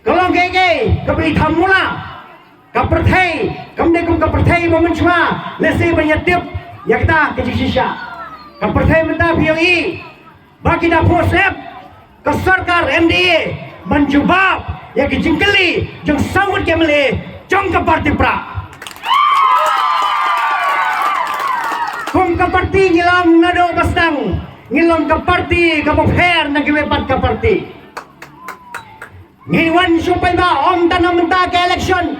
kalau gege kebeli tamula kapertai kemudian kapertai momen semua lesi banyak tip ya kita kecil sisa kapertai mentah POI bagi dapur sep ke sarkar MDA menjubab ya kejengkeli jeng sawut kemeli jeng ke parti pra kum ke parti ngilang nado bastang ngilong ke parti ke pokher na giwepat ke parti ngiwan supay ba om tanong menta ke election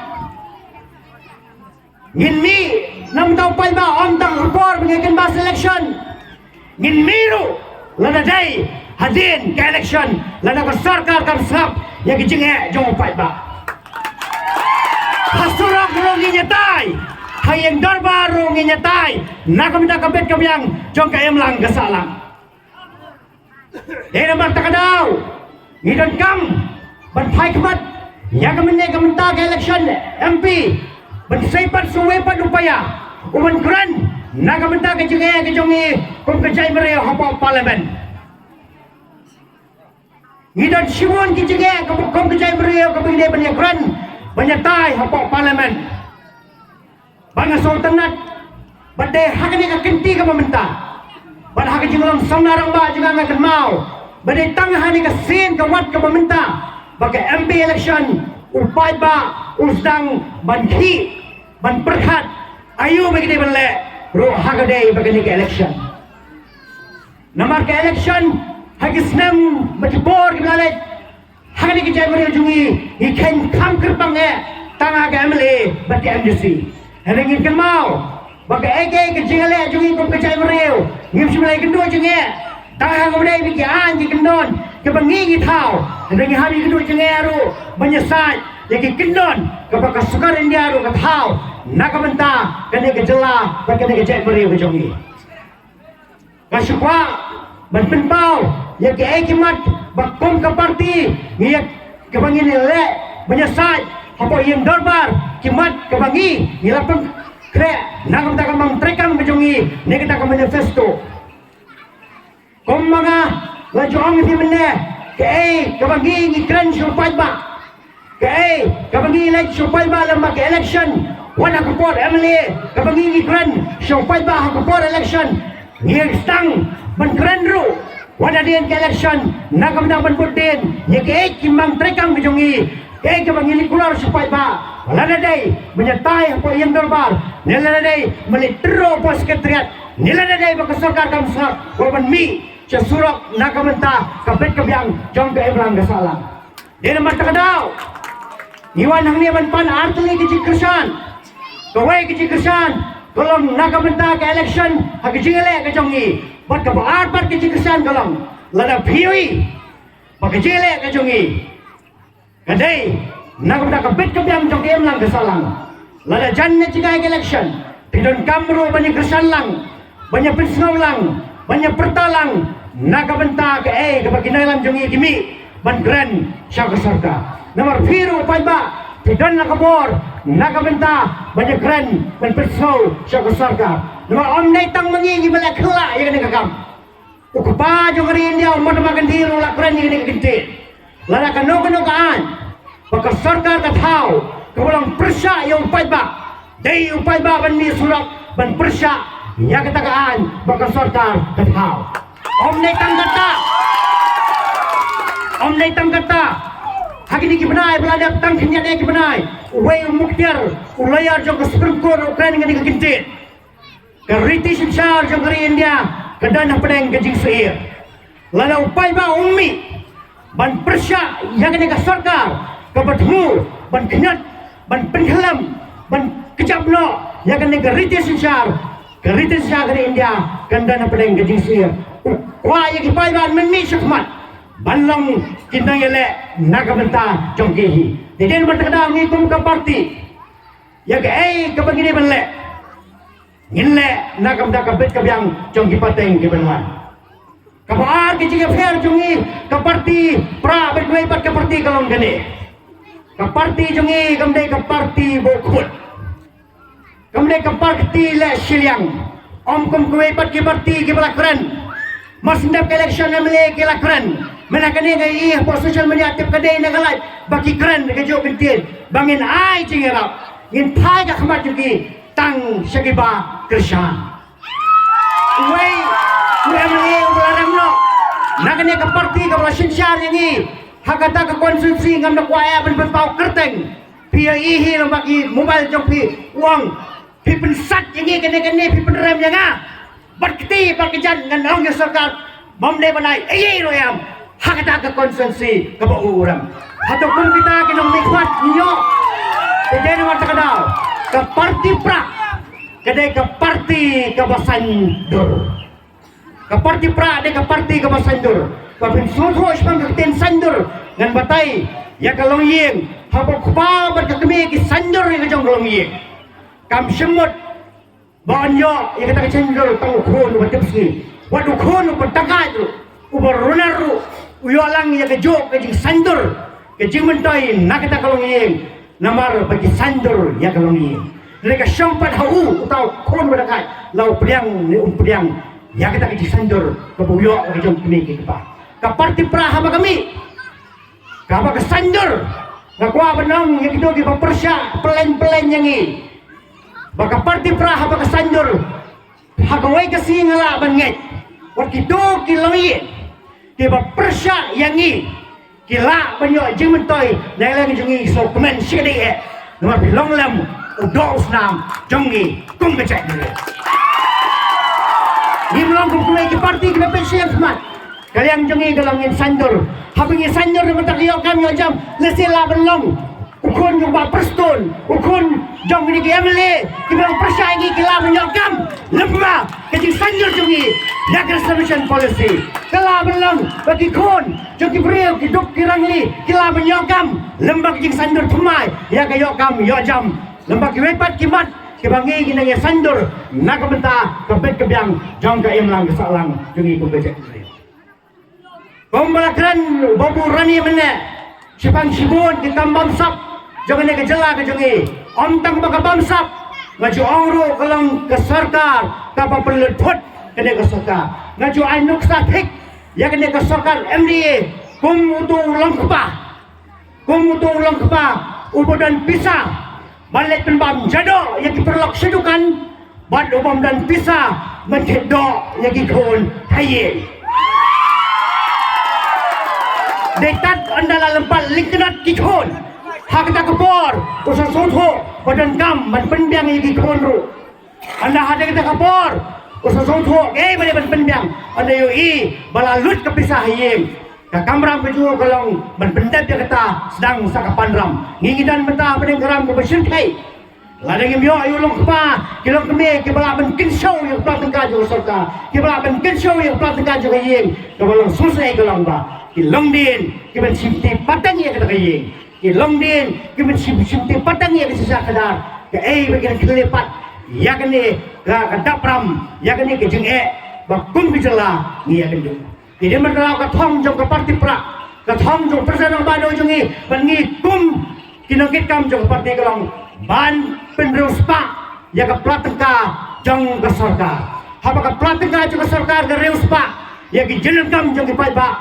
ngin mi nam tau pay ba om tang report mengikin bas election ngin miru lana day hadin ke election lana ke sarkar kam sap yang gijinge jong pay ba hasurok rongi nyetai hayeng darbar rongi nyetai nakamita kabet kabyang jong kayam lang gasalang Dena takadaw ngidan kam ban phai kemat ya kamene kamenta ke election MP ban saipat suwepat upaya uman kuran na kamenta ke jongi kum ke jai mere hapa parlimen ngidan siwon ke jege kum ke jai mere ke bide ban kuran banyatai hapa parlimen banga sultanat bade hakane ka kenti ka pamenta pada hak jinglong samnarang ba juga ngakan mau badai tang hani ka sin ka wat ka pemerintah bagi MP election upai ba usdang ban khi ban perkhat Ayo begini balik roh hagade begini ke election. Namar ke election hagi senam macam gimana? Hagade kita berjungi ikan kam kerpangnya tangga ke MLA bagi MDC. Hari ini kan mau bagi ke jingale jungi kum kecai beriu. Ngim semulai kedua jungi tangga kemudian bagi anji kendon ke bangi tahu. Hari ini hari kedua jungi aru menyesat. Jadi kendon kepada sukaran dia aru tahu. Nakabenta kani kejela kani kejai beriu kejongi. Kasukwa berpenpau ya ke ekimat bakom ke parti ya kebangin le menyesat apa yang dorbar kimat kebangi ngilapang kre nakabenta kamang trekang kejongi ni kita ke manifesto kom mga laju ang di mene ke kebangi ngikran supay ba ke kebangi lagi supay ba lamang ke election wana kupor MLA kabangi ngikran supay ba kupor election ngistang ban ru wana din ke election nakamda ban putin nyeke kimang trekang bijongi kabangi likular supay ba wala na day menyertai apa yang dorbar nila na day melitro po sekretariat nila na day bakasarkar kamsa waban mi cesurok nakamenta kapit kabyang jong ke eblang gasalang din naman takadaw iwan hang niyaman pan artili kejikresan kawai kejikesan kolong nakabenta ke election hagi jingale ke jongi bat ka baat bat kejikesan kolong lada piwi bagi jingale ke jongi kadai nakabenta ka bit kabyang jong em lang kesalang lada janne cikai ke election pidon kamro banyak kesan lang banyak pensau lang banyak pertalang nakabenta ke bagi nailam jongi kimi ban grand syaka sarka nomor biru paiba Pidon nakabor, nakabenta, banyak keren, menpersau, syaka sarka. Nama om naitang mengingi balik kelak yang ini kakam. Ukapa jong hari India, umat makan hiru lah keren yang ini kegentit. Lada kanu-kanukaan, baka sarka katau, kemulang persya yang upay ba. Day upay ba ban ni surak, ban persya, yang katakaan, baka sarka katau. Om naitang kata, om naitang kata, hagi ni kibenai beladap tang kenyat ni kibenai way muktir ulayar jong ke Supreme Court Ukraine ngani kegentit ke British Shar jong ke India ke danah pedang ke jing seir lana upay ba ummi ban persya yang ni ke sarkar ke bertemu ban kenyat ban penhelam ban kejabno yang ni ke British Shar ke India ke danah pedang ke jing seir wah yang upay ba menmi syakmat Banlang kinang yele nakabenta jongkehi. Deden bertakda ngikum ke parti. Ya ke kebangini benle. Ngile nakabenta kabit kabyang jongki pateng ke benwan. Kabar ke jige fair jongi ke parti pra berkuai pat ke parti kalong gane. Ke parti jongi kamde ke parti bokut. Kamde ke parti le siliang. Om kum kuai pat ke parti ke balakran. Mas ndap election MLA ke lakran. Menakani ngai po social media tip kadai na galai baki keren ke jo kentin bangin ai cingirap ngin thai ka khamat jugi tang sagiba krishan wei MLA ularang no nakani ka parti ka rasin syar ni hakata ka konsumsi ngam na kwaya ben pau kerteng pia ihi no baki mobile jong pi uang pi pensat yang kene pi penrem yang berketi berkejan ngan ong sarkar bomde banai royam hakata ke konsumsi ke orang ataupun kita kinong nikmat niyo tidak nama takadaw ke parti pra kedai ke parti ke basandur ke parti pra de ke parti ke basandur kapin suho ispan ke ten sandur ngan batai ya kalong yeng habok pa berkakemi ke sandur ke jong kalong yeng kam semut banyo ya kita ke sandur tang khon batepsi wadu khon patakai tu ubarunaru uyolang ya ke jok ke jing sandur ke jing mentai nak kita kalong yeng namar bagi sandur ya kalong yeng mereka sempat hau atau kon berdekat lau priang ni priang ya kita ke jing sandur ke buyok ke jong kini ke pa ke parti praha ba kami ka ke sandur na kwa benang ya kita ke persya pelen-pelen yang ni baka parti praha ba ke sandur hagawai ke singala banget wat kitu kilong yeng Tiba persya yang ni kila banyak jeng mentoi nai lagi jungi so komen sikit nomor bilong lam udah usnam jongi kum becek dulu. Ni belum kumpulan ke parti kena pensiun semat. Kalian jongi kalau ingin sandur, habis sandur dengan tak kau kami jam lesela belum. Ukun jumpa perstun, ukun jom ini MLA, kita percaya ini kita menyokam lemah kecil sanjur jongi, yak reservation policy. Kalau belum bagi kun, jongi beriau hidup kirang ini kita menyokam lembah kecil sanjur thumai, yak yokam yojam lembah kiwepat kimat kibangi gina ya sanjur nak benta kebet kebiang jong ke imlang kesalang jongi kubecek. Pembelajaran bobu rani mana, sipang sibun kita bamsap. Jangan nak jela ke jongi. Om tang baka bamsap. Ngaju angro kelang ke sarkar. Kapa peletut kena ke sarkar. Ngaju ainuk satik. Ya kena ke sarkar MDA. Kum utu ulang kepah. Kum utu ulang kepah. Ubo dan pisah. Balik penbam jado. Ya kiperlok sedukan. Bad ubam dan pisah. Mencedok. Ya kikun. Hayin. Dekat andala lempat lingkenat kikun. Hak kita kepor, usaha soto, badan kam, man penbiang yang dikonro. Anda ada kita kepor, usaha soto, mana penbiang. Anda yui, balalut kepisah yem. Kamram keju kalau man pendap dia kata sedang sakapan ram. Ngigidan mentah pedang keram kebersirkai. Ladang yang yo ayu long kepa, kilong keme, kibala ben kinsau yang pelat tengah juga serta. Kibala ben kinsau yang pelat tengah juga yem. Kebalang susai kelang ba. Kilong din, kiban simti patang yang kata yem. Long din, kita simti patang ya ke sisa kadar. Ke bagian kelepat, ya kene ke dapram, ya kene ke jeng bakun bijala ni ya kene. Jadi mereka ke thong jong ke parti pra, ke thong jong persana bado jongi, bangi kum kinongkit kam jong parti kelong ban penruspa, ya ke pratengka jong ke sarkar. Haba ke pratengka jong ke sarkar ke reuspa, ya ke jeneng kam jong ke paiba,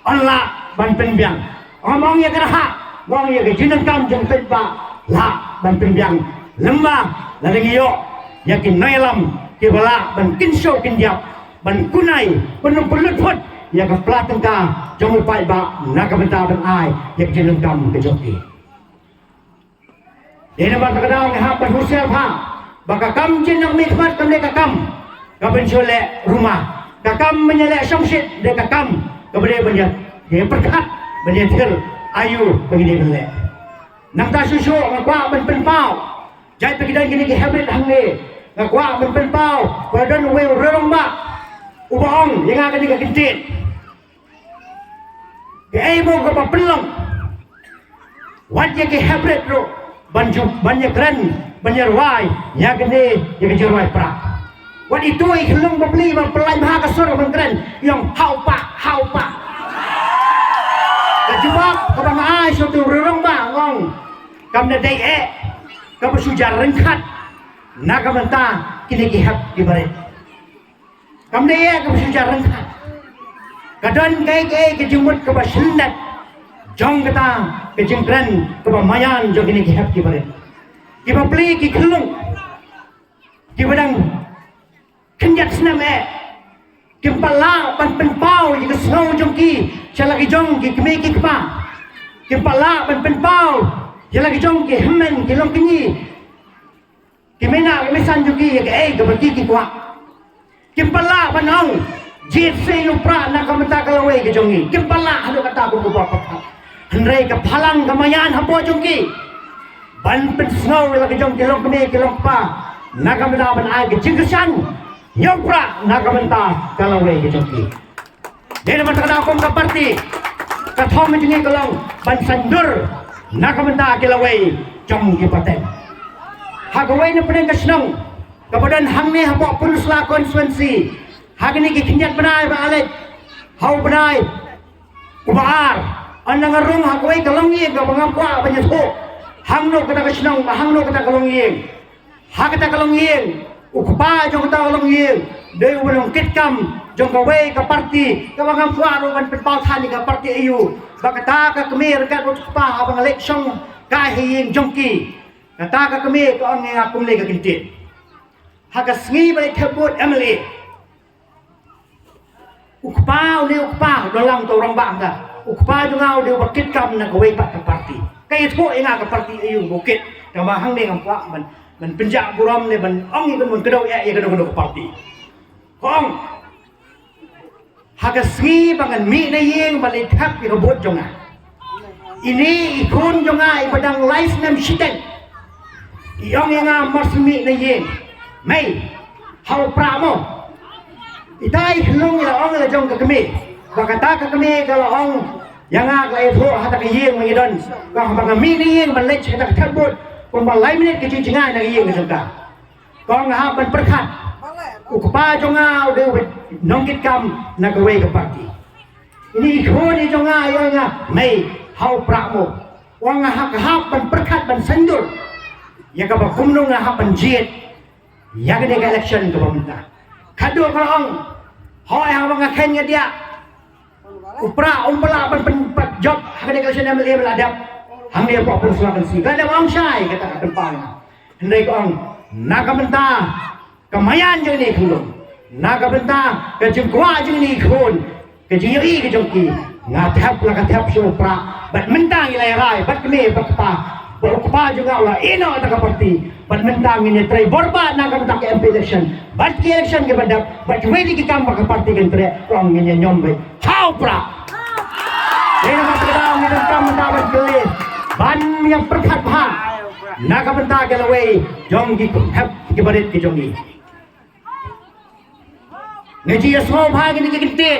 Allah ban penbiang. Ngomong ya kerah. Wang ya ke jinan kam jeng penpa la ban penbiang lembah ladang iyo yakin nailam ke bala ban kinsau kindiap ban kunai penuh perlutut ya ke pelatengka jeng upai ba nak benta ban ai ya ke jinan kam ke joki dena ban kadang ha ban husel pha baka kam jinan mikmat kam le ka kam ka ban sole rumah ka kam menyelek songsit de ka kam ka bade ban ya perkat ban ya thil ayu begini beli. Nangta susu ngakwa penpau. Jai pegidan gini ke habit hangni. Ngakwa penpau. Badan we rong ba. Ubong yang akan dikencit. Ke ibu ke pelong. Wajah ke habit ro. Banjuk banyak keren banyak wai. Ya gini yang kejarwai pra. Wan itu ikhulung beli pelai maha kasur keren yang hau pak. Kejebak kabang ai suatu rorong ba ngong kam na dai kam sujar rengkat na kam ta kini gihap gibaret kam dai kam sujar rengkat kadan kai kejumut ka basendat jong kata kejengkran ka mayan jong kini gihap gibaret kiba pli ki khulung kibadang kenjat senam Kempala ban penpau jika snow jongki lagi jong ki kemi ki kpa kempala ban penpau lagi jong ki hemen ki long kinyi kimena misan jongki ya ke berki ki kwa kempala ban ong jit se no pra na kamenta kalawe ki jongi kempala hado kata ko ba pa henrei ka phalang kamayan hapo jongki ban pen snow lagi jong ki long kemi ki long pa na kamenta ban ai ki jingsan yang pra nak mentar kalau we joki. Dia nak kata aku ke parti. Kathom menjadi kalau ban sandur nak mentar kalau we jong ki paten. Hak we ni pedang kesnong. Kemudian hang ni hapok purusla konstituensi. Hak ni ki kinjat benai ba alek. Hau benai. Ubar. Anang arung hak we kalong ye ka mangapwa banyato. Hang no kata kesnong, hang no kata kalong ye. Hak kata kalong ye. Ukpa jong ta long yeng dei ulong kitkam jong kawe ka parti ka bangam fuaro ban petpau thani ka parti ayu bakata ka kemer ka ukpa abang election ka hiyeng jongki kata ka kemer ka ang akum le ka kintit haga sngi balik thebut MLA ukpa ule ukpa dolang to rong bang ka ukpa jong au de kitkam na kawe ka parti kay tho inga ka parti ayu bukit แต่ว่าข้างในคำว่ามันเป็นจากบุรมเนี่ยมันอ้องอีกมันกระโดดแอะอีกกระโดดปาร์ตี้ก้องหากสีบางอันมีในเยี่ยงมันเลยทับอีกบทจงอ่ะini ikon jong ai padang lais nam shiten iong nga masmi na yin mai hau pramo itai hlung ila ong la jong ka kami bakata ka kami kalau ong yang ak lai tho hata ka yin ngi don ka bang mi ni yin man lech ka thabut kon ba lai minute ke chi ngai na yin ka sangka kong ha ban perkhat ukpa jong au de nong kit kam na ka we ka party ini ikon ni jong ai nga mai hau pramo wang hak ban perkat ban sandur ya ka kumnong hak ban jiet ya ka dega election ka pamta kado ka ong hoy ha bang khen nga dia upra umbala ban job hak dega election am le meladap hang dia po pun selakan si kada ong syai kata ka tempang ndai ka ong nakamenta kamayan je ni khulung nakamenta ka jengkwa je ni khun ka jiri ka jongki ngathap la ka thap so pra bat mentang ilai rai bat kme bat pa berukpa juga ulah ino tak parti bat mentang ini try borba na kam tak MP election bat ki election ke badap bat wedi ki kam ka parti kan tre rong ini nyombe how pra ini mas kita ni kam mendapat kele ban yang perkat ha na kam tak ke lewe jong ki hap ki barit ki jong ni ngaji asmo bhag ni ki kite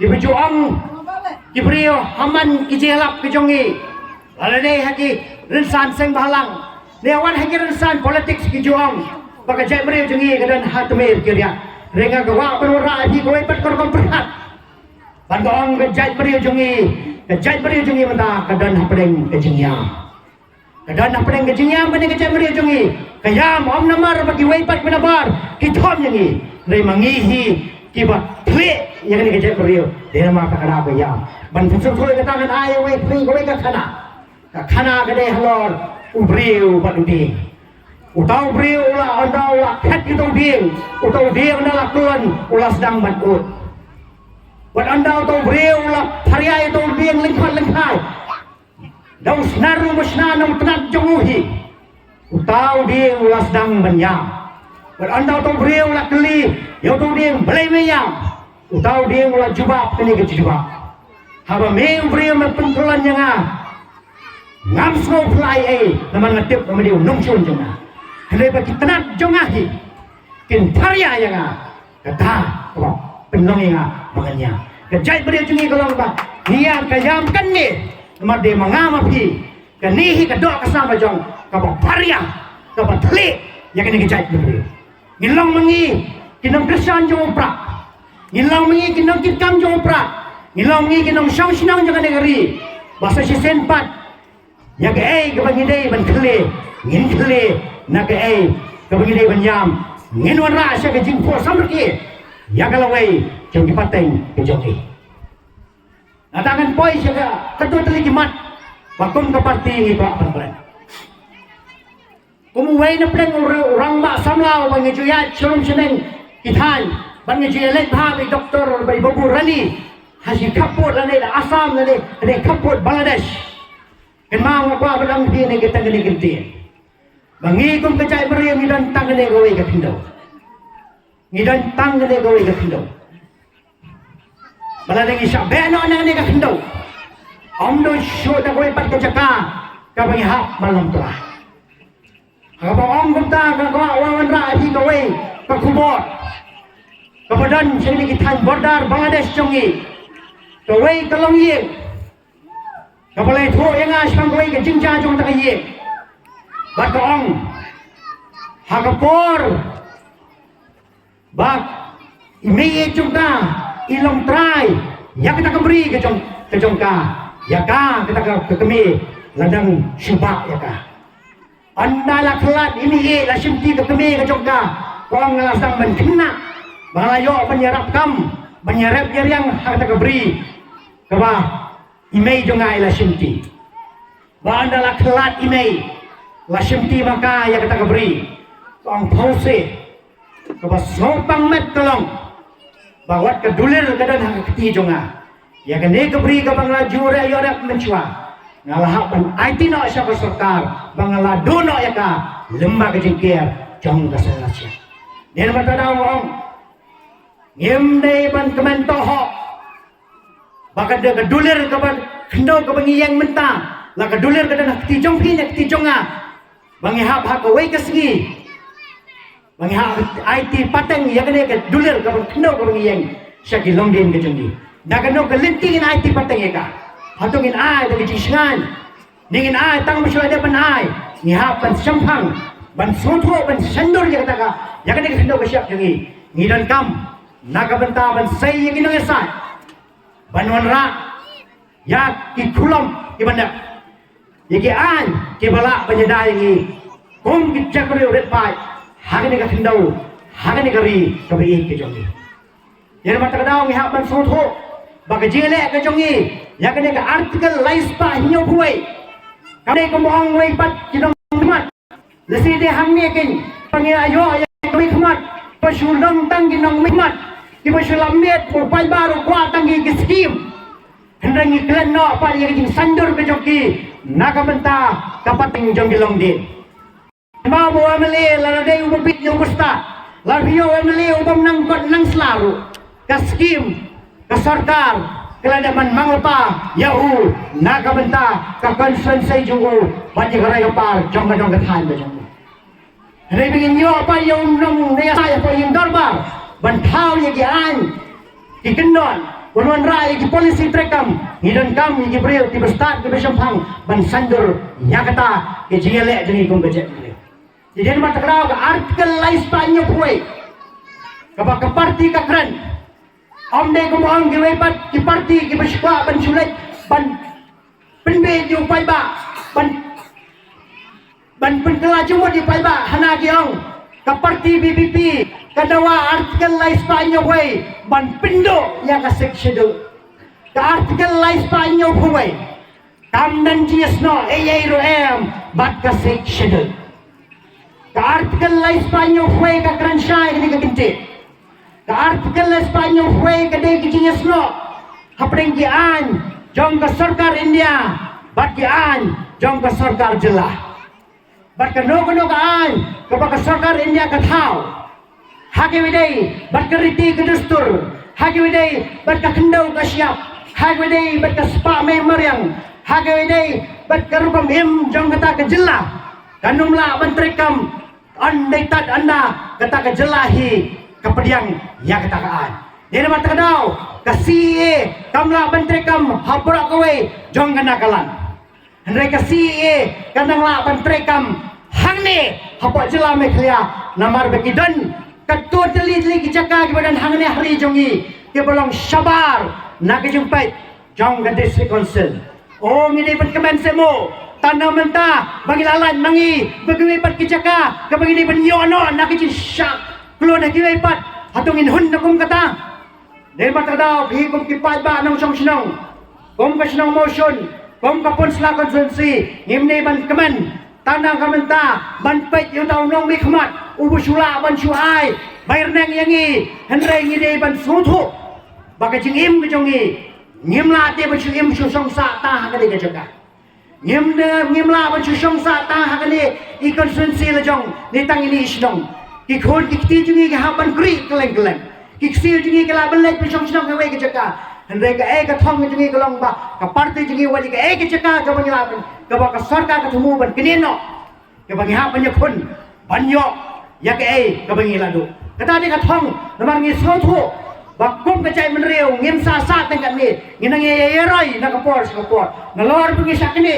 ki berjuang ki brio haman ki jelap ki jongi ala dei haki rinsan seng bahalang ne awan haki rinsan politics ki juang baka jai brio jongi kadan hatme kiria renga gawa penora hi koi pat kor kom perhat ban gong ke jai brio jongi mata kadan hapdeng ke jingya kadan hapdeng ke jingya bani ke jai brio jongi kayam om namar bagi wei pat menabar ki thom yangi re mangihi ki ba thwe yang ni kejap beriu dia nama kakada apa ya ban fusul kau kata kan ayah wei free kau kata kana kedai halor ubriu badudi utau beriu ulah anda ulah kat itu dia anda lakukan ulah sedang badut buat anda utau beriu ulah hari itu dia lingkai dau senaru musnanam tenat jonguhi utau dia ulah sedang benyam buat anda utau beriu ulah keli ya utau dia belai menyam utau dia ulah jubab kini ke jubab haba me beriu mempentulan yang ngam snow fly naman ngatip nama dia nungsun jonga hendak bagi tenat jongahi kin tharya yang kata kau penong yang makanya kejai beriu jungi kalau ba dia kayam kan ni nama dia mangamapi kanihi kedok kesama jong kau tharya kau thli yang kini kejai beriu ngilong mengi kinong kesan jong pra ngilong mengi kinong kitkam jong pra ngilong mengi kinong syang sinang jong negeri bahasa sisen pat ya ke ke bangidai ban khle ngin khle na ke ke bangidai ban yam ngin wan ra sya ke jingpo samrki ya kalawai jong dipateng ke joki natangan poi sya ketua teliki mat wakum ke parti ni pak penpren kumuway na pleng orang mak samlau bang ngejuyat shalom seneng ithan bang ngejuyalet bha bi doktor bai babu rani hasi kaput lane da asam lane ade kaput Bangladesh kan mau apa badang dia ni kita gini genti bangi kum kecai beri ngidan tang ni gawe ka pindo ngidan tang ni gawe ka pindo baladang isya beno na ni ka pindo om do show da gawe pat ka jaka ka bangi hap malam tu kalau om kumta kalau awan ra hi gawe ka kubor kapadan sini kita bordar Bangladesh jongi gawe kalong ye kapalai tho yang asam gawe ke jingja jong tak ye bat ka ong hakapor bak imeye jongka ilong trai ya kita kemberi ke jongka ya ka kita ke kemi ladang syubak ya ka anda la kelat ini la simti ke kemi ke jongka kong ngalasang menkena balayo menyerap kam menyerap yang kita kemberi ke ba imei jonga ila simti ba anda la kelat imei la simti maka ya kita kemberi kong pause ke ba sopang met tolong bawat ke dulir ke dan hak keti jonga ya kene kemberi ke bang laju re yorak mencua ngalahapan IT no siya sarkar bangala dono ya ka lembaga jengker jong ka salasya nen matadaw ong ngimde ban kemento ho baka de dulir ka ban kendo ka bangiyang menta la ka dulir ka na ti jong pin ti jonga bangi hap ka wei ka sigi bangi hap IT pateng ya kene ka dulir ka ban kendo ka bangiyang siya ki longdin ka jongi daga no ka lintingin IT pateng ya ka hatungin ai da jisngan ningin ai tang masya ada ban ai ni hapan sampang ban sotho ban sandur ya kata ka ya kene ka kendo ka siap jongi ngidan kam naga benta ban sai ya kinong esai ban wanra ya ki kulam ki banda ya ki an ki bala banyadai ni kom ki chakre ret pai hagani ka kendo hagani kari ka bi ki jongi yan mata ka daw ngi hapan sotho baka jele ka jongi ya kene ka article lais pa hinyo buai kane ko moang wei pat kinong mat lesi de hamne ken pangi ayo ya wei khmat pasulong tang kinong mat ki pasulamet mo pai baru kwa tangi ki skim hendangi klan no pa ya kin sandur ka joki naga benta kapating jongi longdin ma mo amele la de ubit yo gusta la hiyo amele ubam nang kot nang slaru ka skim ka sarkar keladaman mangapa yahu naga benta ka konsensi jungu banyak raya par jong ka than ba jong Hari begini apa yang nong naya saya apa yang darbar bantau ya gian dikenon wanwan rai ki polisi trekam hidan kam ki bril ki bestat ki besampang ban sandur ya kata ki jele jengi kong gejek jadi mata kerau ka artikel lais panyo puai ka parti ka kran omde ko mohang ki wepat ki parti ki beswa ban sulet ban penbe ju pai ba ban penkela cuma di pai ba hana giong ka parti BBP kadawa artikel lais panyo puai ban pindo ya ka seksyedo ka artikel lais panyo puai kam dan jiesno ro em bat ka seksyedo ka artikel lais panyo puai ka kranshai ni ka kinte ka artikel lais panyo puai ka de ki jiesno hapring ki an jong ka sarkar India bat ki an jong ka sarkar jelah bat ka no kaan ka sarkar India ka thau hake widai bat ka riti ka dustur hake widai bat ka kendau ka siap hake widai bat ka spa me maryang hake widai bat ka rupam im jong kata ka jelah kanumla bantrekam andai tat anda kata ka jelahi kapediang ya kata kaan dia mata kadau ka CA kamla bantrekam hapura kowe jong kana kalan Hendai ka CA kanang la bantrekam hangne hapa jela me khlia namar bekidan katut teli ki jaka ki badan hangne hari jongi ke bolong sabar nak jumpai jong ka district council oh ngide ban kemen semo tanah mentah bagi lalan mangi bagi pat ki jaka ka bagi ban yono nak ki syak klo na ki pat hatungin hun nakum kata dai mata daw hi kum ki pat ba nang song sinong kum ka sinong motion kum ka pun sla konsensi ngimne ban kemen tanang kamenta ban pet yu tau nong mi khmat ubu sula ban suai bayar nang yangi henrei ngide ban suthu baka jingim ke jongi ngimla te ban im su song sa ta ha ka jaga ngimla ban su song sa ta ha ka i konsensi la jong ni tang ini isnong ki khon ki ti jungi ka ban kri keleng ki sil jungi ka ban lek ban song sinong ka we ka jaga henrei ka ka thong jungi ka long ba ka parti jungi wali ka ka jaga ka ban laban ka ba ka sarkar ka thumu ban kineno ka bang ha ban yakun banyo ya ka bang ilado kata dia ka thong namar ngi sotho ba kum ka chai man reu ngim sa teng kan ni nginang ye roi na ka por na lor bungi sakni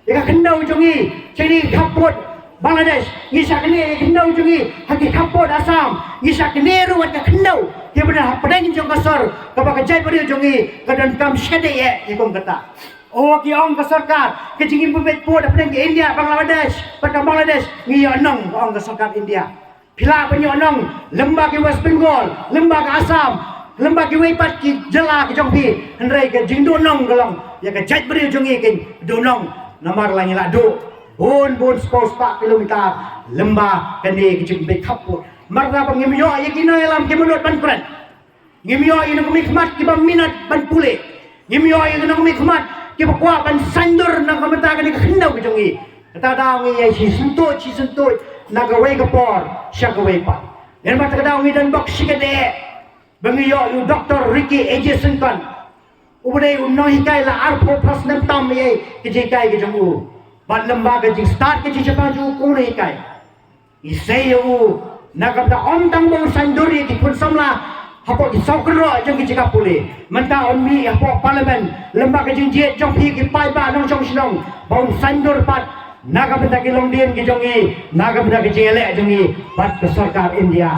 ya ka kendau jungi chini khapot Bangladesh ngi sakni kendau jungi haki khapot Assam ngi sakni ruat ka kendau dia benar pedang jong kasar ka ba ka chai bari jungi ka dan kam shade ye kum kata oh ki ong ka sarkar ke jingim pubet po da pedang ke India Bangladesh pada Bangladesh ngi onong ong ka sarkar India pila penyonong lembah ke West Bengal lembah ke Assam lembah ke Wepat ki jela ke jongpi hendrai ke jingdonong galong ya ke jait beri jongi ke donong namar langi lado bon 4 kilometer lembah kene ke jingbe kaput marna pangimyo ya kino elam ke menut ban kuran ngimyo ino kumikmat ki bam minat ban pule ngimyo ino kumikmat kita kuat ban sandur nak komentar kan kendau ke jongi kata dah ngi si sentut nak away ke por syak away pa dan mata kadang ngi dan box sikade bangi yo Dr. Ricky Edison kan ubudai unnoi kai la arpo prasnam tam ye ke je kai ke jongu ban lembaga jing start ke je paju ku nei kai isai yo nak kata on tang bau sandur ye ki pun samla hapo di sokro jong ki cakap pulih mentah on mi hapo parlimen lembaga jing jet jong pi ki pai ba nong chong sinong bau sandur pat naga benda ki long dien ki jongi naga benda ki jele jongi pat ke sarkar India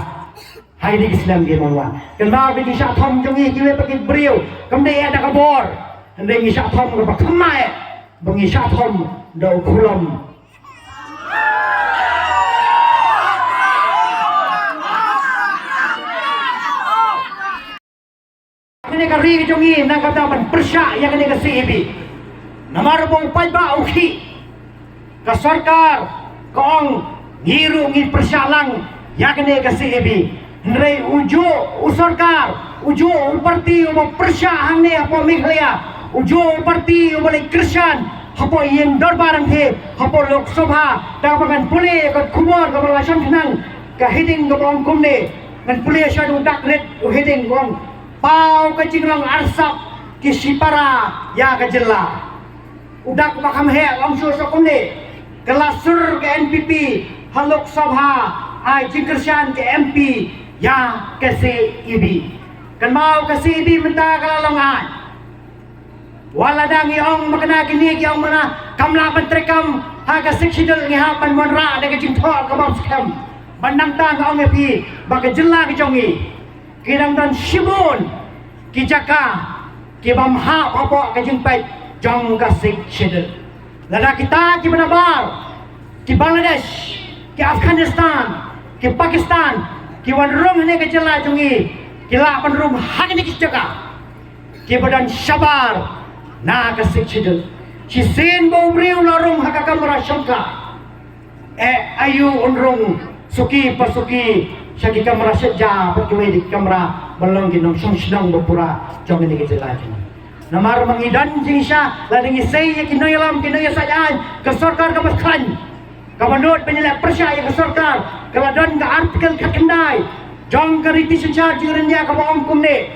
hai di Islam ki mongwan kan ma bi syak thom jongi ki we pakai beriu kamde ada kabor ande ngi syak thom ka khamai bangi syak thom do kulam ini kari jongi nak kata ban persyak yang ini ke CAB namar bong pai ba uki ke sarkar kong ngiru ngi persyak lang yang ini ke CAB ndrei ujo usarkar ujo parti umo persyak hang ne apa Meghalaya ujo parti umo le Krishan hapo yen darbarang the hapo Lok Sabha ta bagan pule ka khumor ka bala sam thnang ka heading ka bong kumne ngan pule sya du dak red heading bong pau ke jinglong arsap ki sipara ya ke jela udak makam he langsung sokomne kelasur ke NPP halok sabha ai jingkersian ke MP ya ke CEB kan mau ke CEB minta kalalong ai waladang iong makna kini iong mana kamla pentrekam ha ke seksidel ngi ha pan monra de ke jingthol ke bab skam bandang tang ong MP ba ke jela ke jongi kidang dan Shibun kijaka kibamha apa kajing pai jong kasik shedel lada kita ki benabar ki Bangladesh ki Afghanistan ki Pakistan ki wan rum ne ke jela jongi ki la pan rum hak ni kijaka ki badan sabar na kasik shedel si sen bo briu la rum hak kamera syangka ayu unrung suki pasuki syaki kamera seja berkuai di kamera belum ginong song sedang berpura jong ini kejela cuma namar mengidan jingsha lading isai kinoy lam kinoy sajaan ke sarkar ke paskan ke menurut penyelek persya ke sarkar ke ladan ke artikel ke kendai jong ke riti sencar jiran dia ke bawang kumne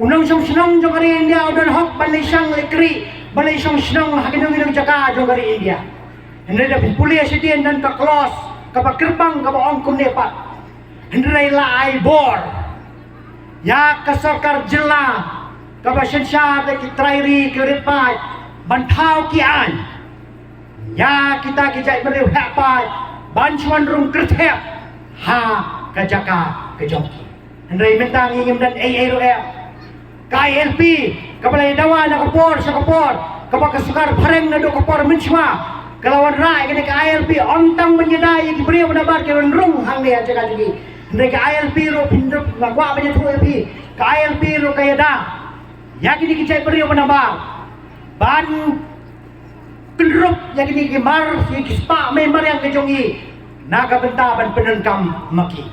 unang song senang jong kari India udan hok balai sang lekri balai song senang hakinong ginong jaka jong kari India ini dapat pulih sedien dan ke klos kapag gerbang kapag ongkom nepat hendrai la ai bor ya kasarkar jela kapag sensya ke trairi ke repai bantau kian ya kita kijai beriu hapai bancuan rum kertep ha kajaka kejoki hendrai mentang ingin dan AARF KLP kapag dawa na kapor sa kapor kapag kasukar pareng na do kapor menchma kalawan rai kena ke ILP ontang menyedai di beri menabar ke rung hang dia jaga jadi mereka ILP ro pindup ngwa banyak tu ILP ke ILP ro kaya dah ya kini kita beri menabar ban kendrup ya kini gemar si kispa member yang kejongi naga benta ban penengkam maki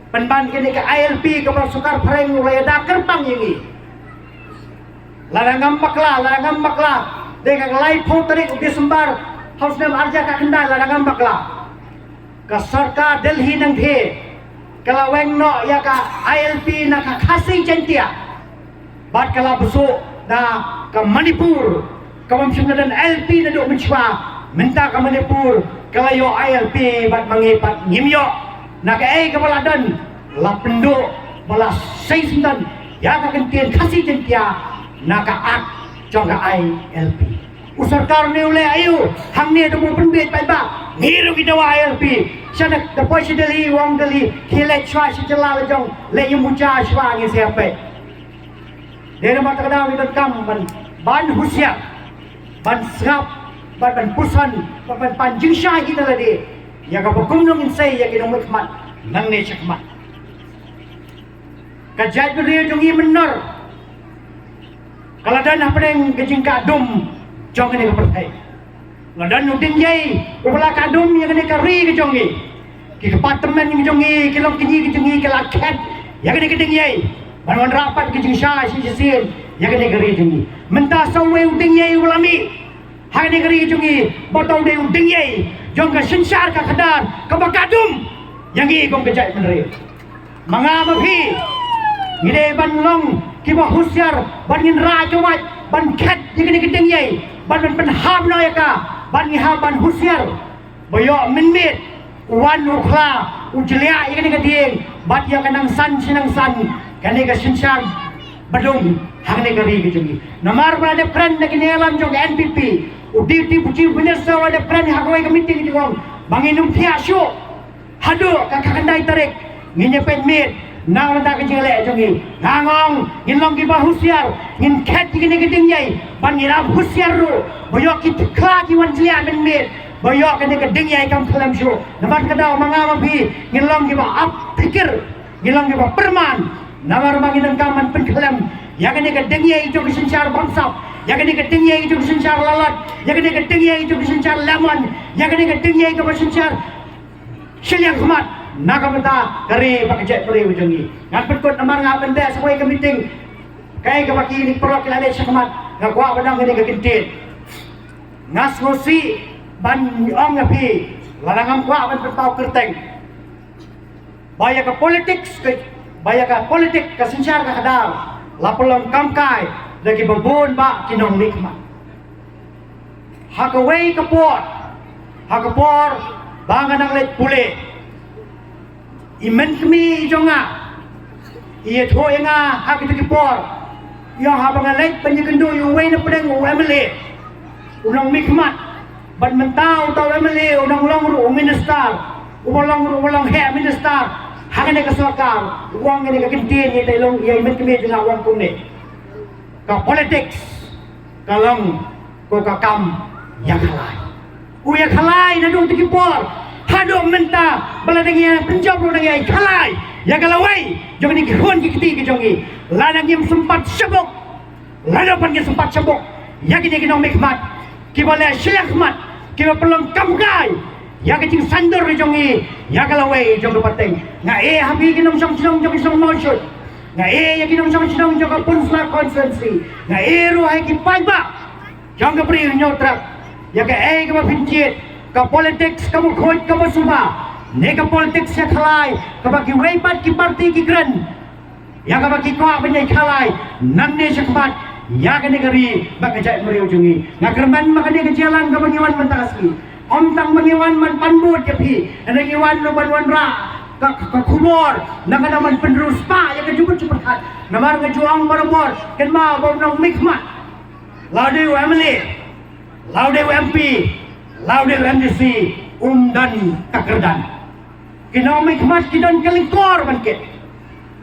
penban kini ke ILP ke sukar pareng raya dah kerpang ini larangam bakla dengan lai pau tarik ubi sembar Haus nam arja ka kendai ladangam bakla ka sarkar Delhi nang the kala weng no ya ka ILP na ka khasi jantia bat kala besok na ka Manipur ka mamsung dan LP na do menchwa minta ka Manipur kala yo ILP bat mangipat ngimyo na ka ka baladan la pendo bala seisindan ya ka kentien khasi jantia na ka ak jong ka ILP usarkar ni ule ayu hang ni tu pun bet pai ba ngiru kita wa ILP sana the voice Delhi wang Delhi khilek chwa si jala le jong le yu mucha chwa ngi siapa dia mata kadang itu kam ban husia ban srap ban pusan ban panjing syai kita lagi ya ka bokum nong insai ya kita mukmat nang ne chakmat kajat beri jong i menor kalau dan apa yang kejingka dum jong ini kepertai ngadan nutin jai upala kadum yang ini kari ke jongi ki departemen yang jongi ki long kinyi ke jongi ke laket yang ini keding jai banwan rapat ke jingsha si sin ya ke negeri jungi mentah sawe uding ye ulami ha negeri jungi botol de uding ye jong ka sinsar ka kadar ka bakadum yang i kong kejai meneri manga mapi ngide ban long kiba husyar ban ngin ra jawat ban khat ya ke gedeng ye ban ham no ya ka ban ngi ha ban husyar boyo minmit wan ukla ujelia ya ke gedeng bat ya kanang san sinang san kane ka sinsar badung hang negeri ke jungi nomor berada friend nak ni alam jong NPP uditi puji minister ada friend hagoi committee ke jong banginum piasyo hado kakandai tarik nginya pemit nang ta ke jele jongi ngangong ngilong ki bahusiar ngin khat ki ne geding yai ban ngiram husiar ru boyo ki kla ki wan jlia men mit boyo ke ne geding yai kam kalam syo nabat kadau mangama bi ngilong ki ba ap pikir ngilong ki ba perman namar manginang kaman penkalam ya ke ne geding yai jo kesencar bangsa ya ke ne geding yai jo kesencar lalat ya ke ne geding yai jo kesencar lemon ya ke ne geding yai jo kesencar Siliang khmat nakamata kari pakajat peri ujangi ngan petkot namar ngapen de sampai ke meeting kai ke baki ni perok kelade sakmat ngakwa badang ni ke kintin ngas ngosi ban ong ngapi larangam kwa ban petau kerteng baya ke politik ke sincar ke kadal lapelong kamkai lagi babon ba kinong nikmat hakawai kapor bangan ang let puli imen kami jonga iya thoy nga hak itu kipor yang habang let penyekendo yung way na pedeng UMLA unang mikmat ban mentau tau UMLA unang long minister ulang he minister hangane ka sarkar uang ini ka kintin ni tailong iya imen kami jonga uang kuni ka politics kalong ko ka kam yang halai uya khalai na dong tikipor hado menta baladangnya penjab ro dangai khalai ya galawai jong ni khon ki kiti ki jongi lanang yem sempat sebok ladapan ki sempat sebok ya ki ni mikmat ki bala syahmat ki pelong kamgai ya ki jing sandor ri jongi ya galawai jong pateng nga habi ki nom song jong song motion nga ya ki nom song jong punsla conferency nga ro hai ki paiba jong ka pri nyotrak ya ke ke pinjit ke politics kamu khoj kamu suba ne ke politics ya khalai ke bagi weipat ki parti ki kren ya ke bagi kwa benyai khalai nan ne sekmat ya ke negeri bakajai meriu jungi ngakerman makane ke jalan ke bangiwan mentakasi om tang bangiwan man panbut ya pi bangiwan no banwan ra ke kubur nanganaman penerus pa ya ke jubut cepat namar ngejuang barabor ken ma bau mikmat lade UMLA Laude MP, laude MDC, dan kakerdan. Kinau mikmat kidan kelingkor bangkit.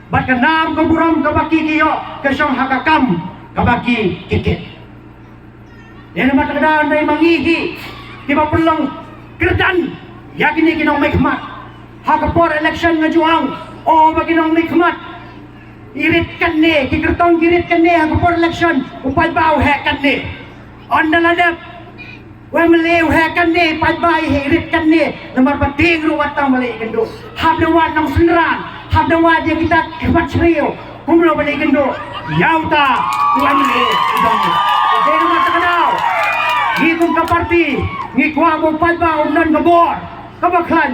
Bat kenam keburam kebaki kiyo kesong hakakam kebaki kikit. Yang nama kedan dari mangihi tiba pelong kerdan. Yakini kinau mikmat. Hakapor election ngejuang. Oh bagi kinau mikmat. Iritkan ni, kikertong iritkan ni hakapor election. Upai bau hekkan ni. Ondaladap UMLA hekan ni padbai hiritkan ni nomor penting ruwat tang balik kendo hab dawat nang senderan hab dawat yang kita kemat seriu kumlo balik kendo yauta UMLA idong jadi nomor terkenal ngikung ke parti ngikwa mo padba umnan ngabor kabaklan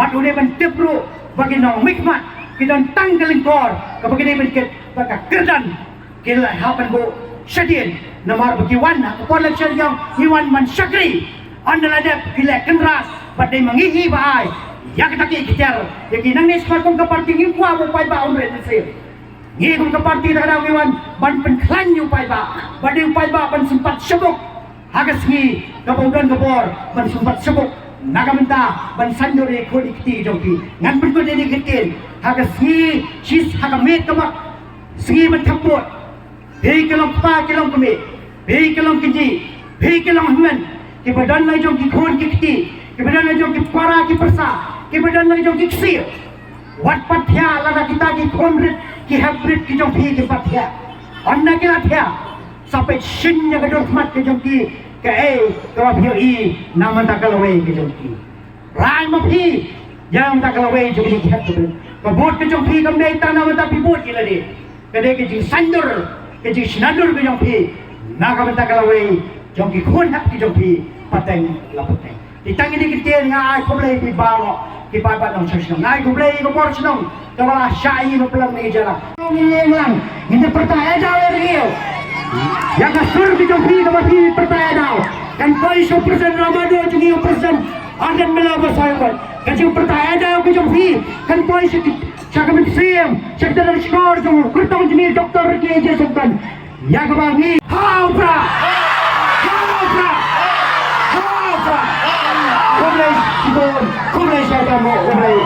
batu ni bentip ru bagi nong mikmat kita tanggalin kor kabagi ni bentkit baka kerdan kila hapan bo syadin nomor bagiwan kepala yang hiwan man syakri anda ada gila kenras badai mengihi baai ya kita kejar ya kinang ni sekarang ke parti ni kuah upai ba umret nasir ni ke parti ada hiwan ban penklan upai ba badai upai ba ban sempat sebuk hagas ni kemudian kebor ban sempat sebuk nagamenta ban sandori kodi kiti jongki ngan berkode ni ketin hagas ni sis hagamet kemak segi mentaput hei kelong pa kelong kami hei kelong kiji hei kelong hman ki badan lai jong ki khon ki kiti ki badan lai jong ki para ki persa ki badan lai jong ki ksir wat pathya laga kita ki khonrit ki hybrid ki jong phi ki pathya onna ki lathya sampai shin nya gador mat ki jong ki ke ka phio i nama ta kalawe ki jong ki rai ma phi yang ta kalawe jong ki hybrid ka bot ki jong phi kam dei ta nama ta pi bot ki la de kade ki jing sandur cái chữ sinadur cái dòng phi na ka benta kalaway dòng ki khôn hấp cái dòng phi pateng là pateng thì tăng ini kita ngai không lay pi ba lo ki ba ba dong sesong ngai không lay ko por senong kalau syai no pelang ni jara ni lang ini pertanyaan jauh lagi yang kasur ki dong phi ka phi pertanyaan jauh kan koi 100% ramado jungi 100% akan melawan saya kan yung pertanyaan jauh ki dong phi kan koi sa kaminsim sekretary skor jung kurtong jini doktor ki je sumpan yang kabangi haupra không lên saya kamu không lên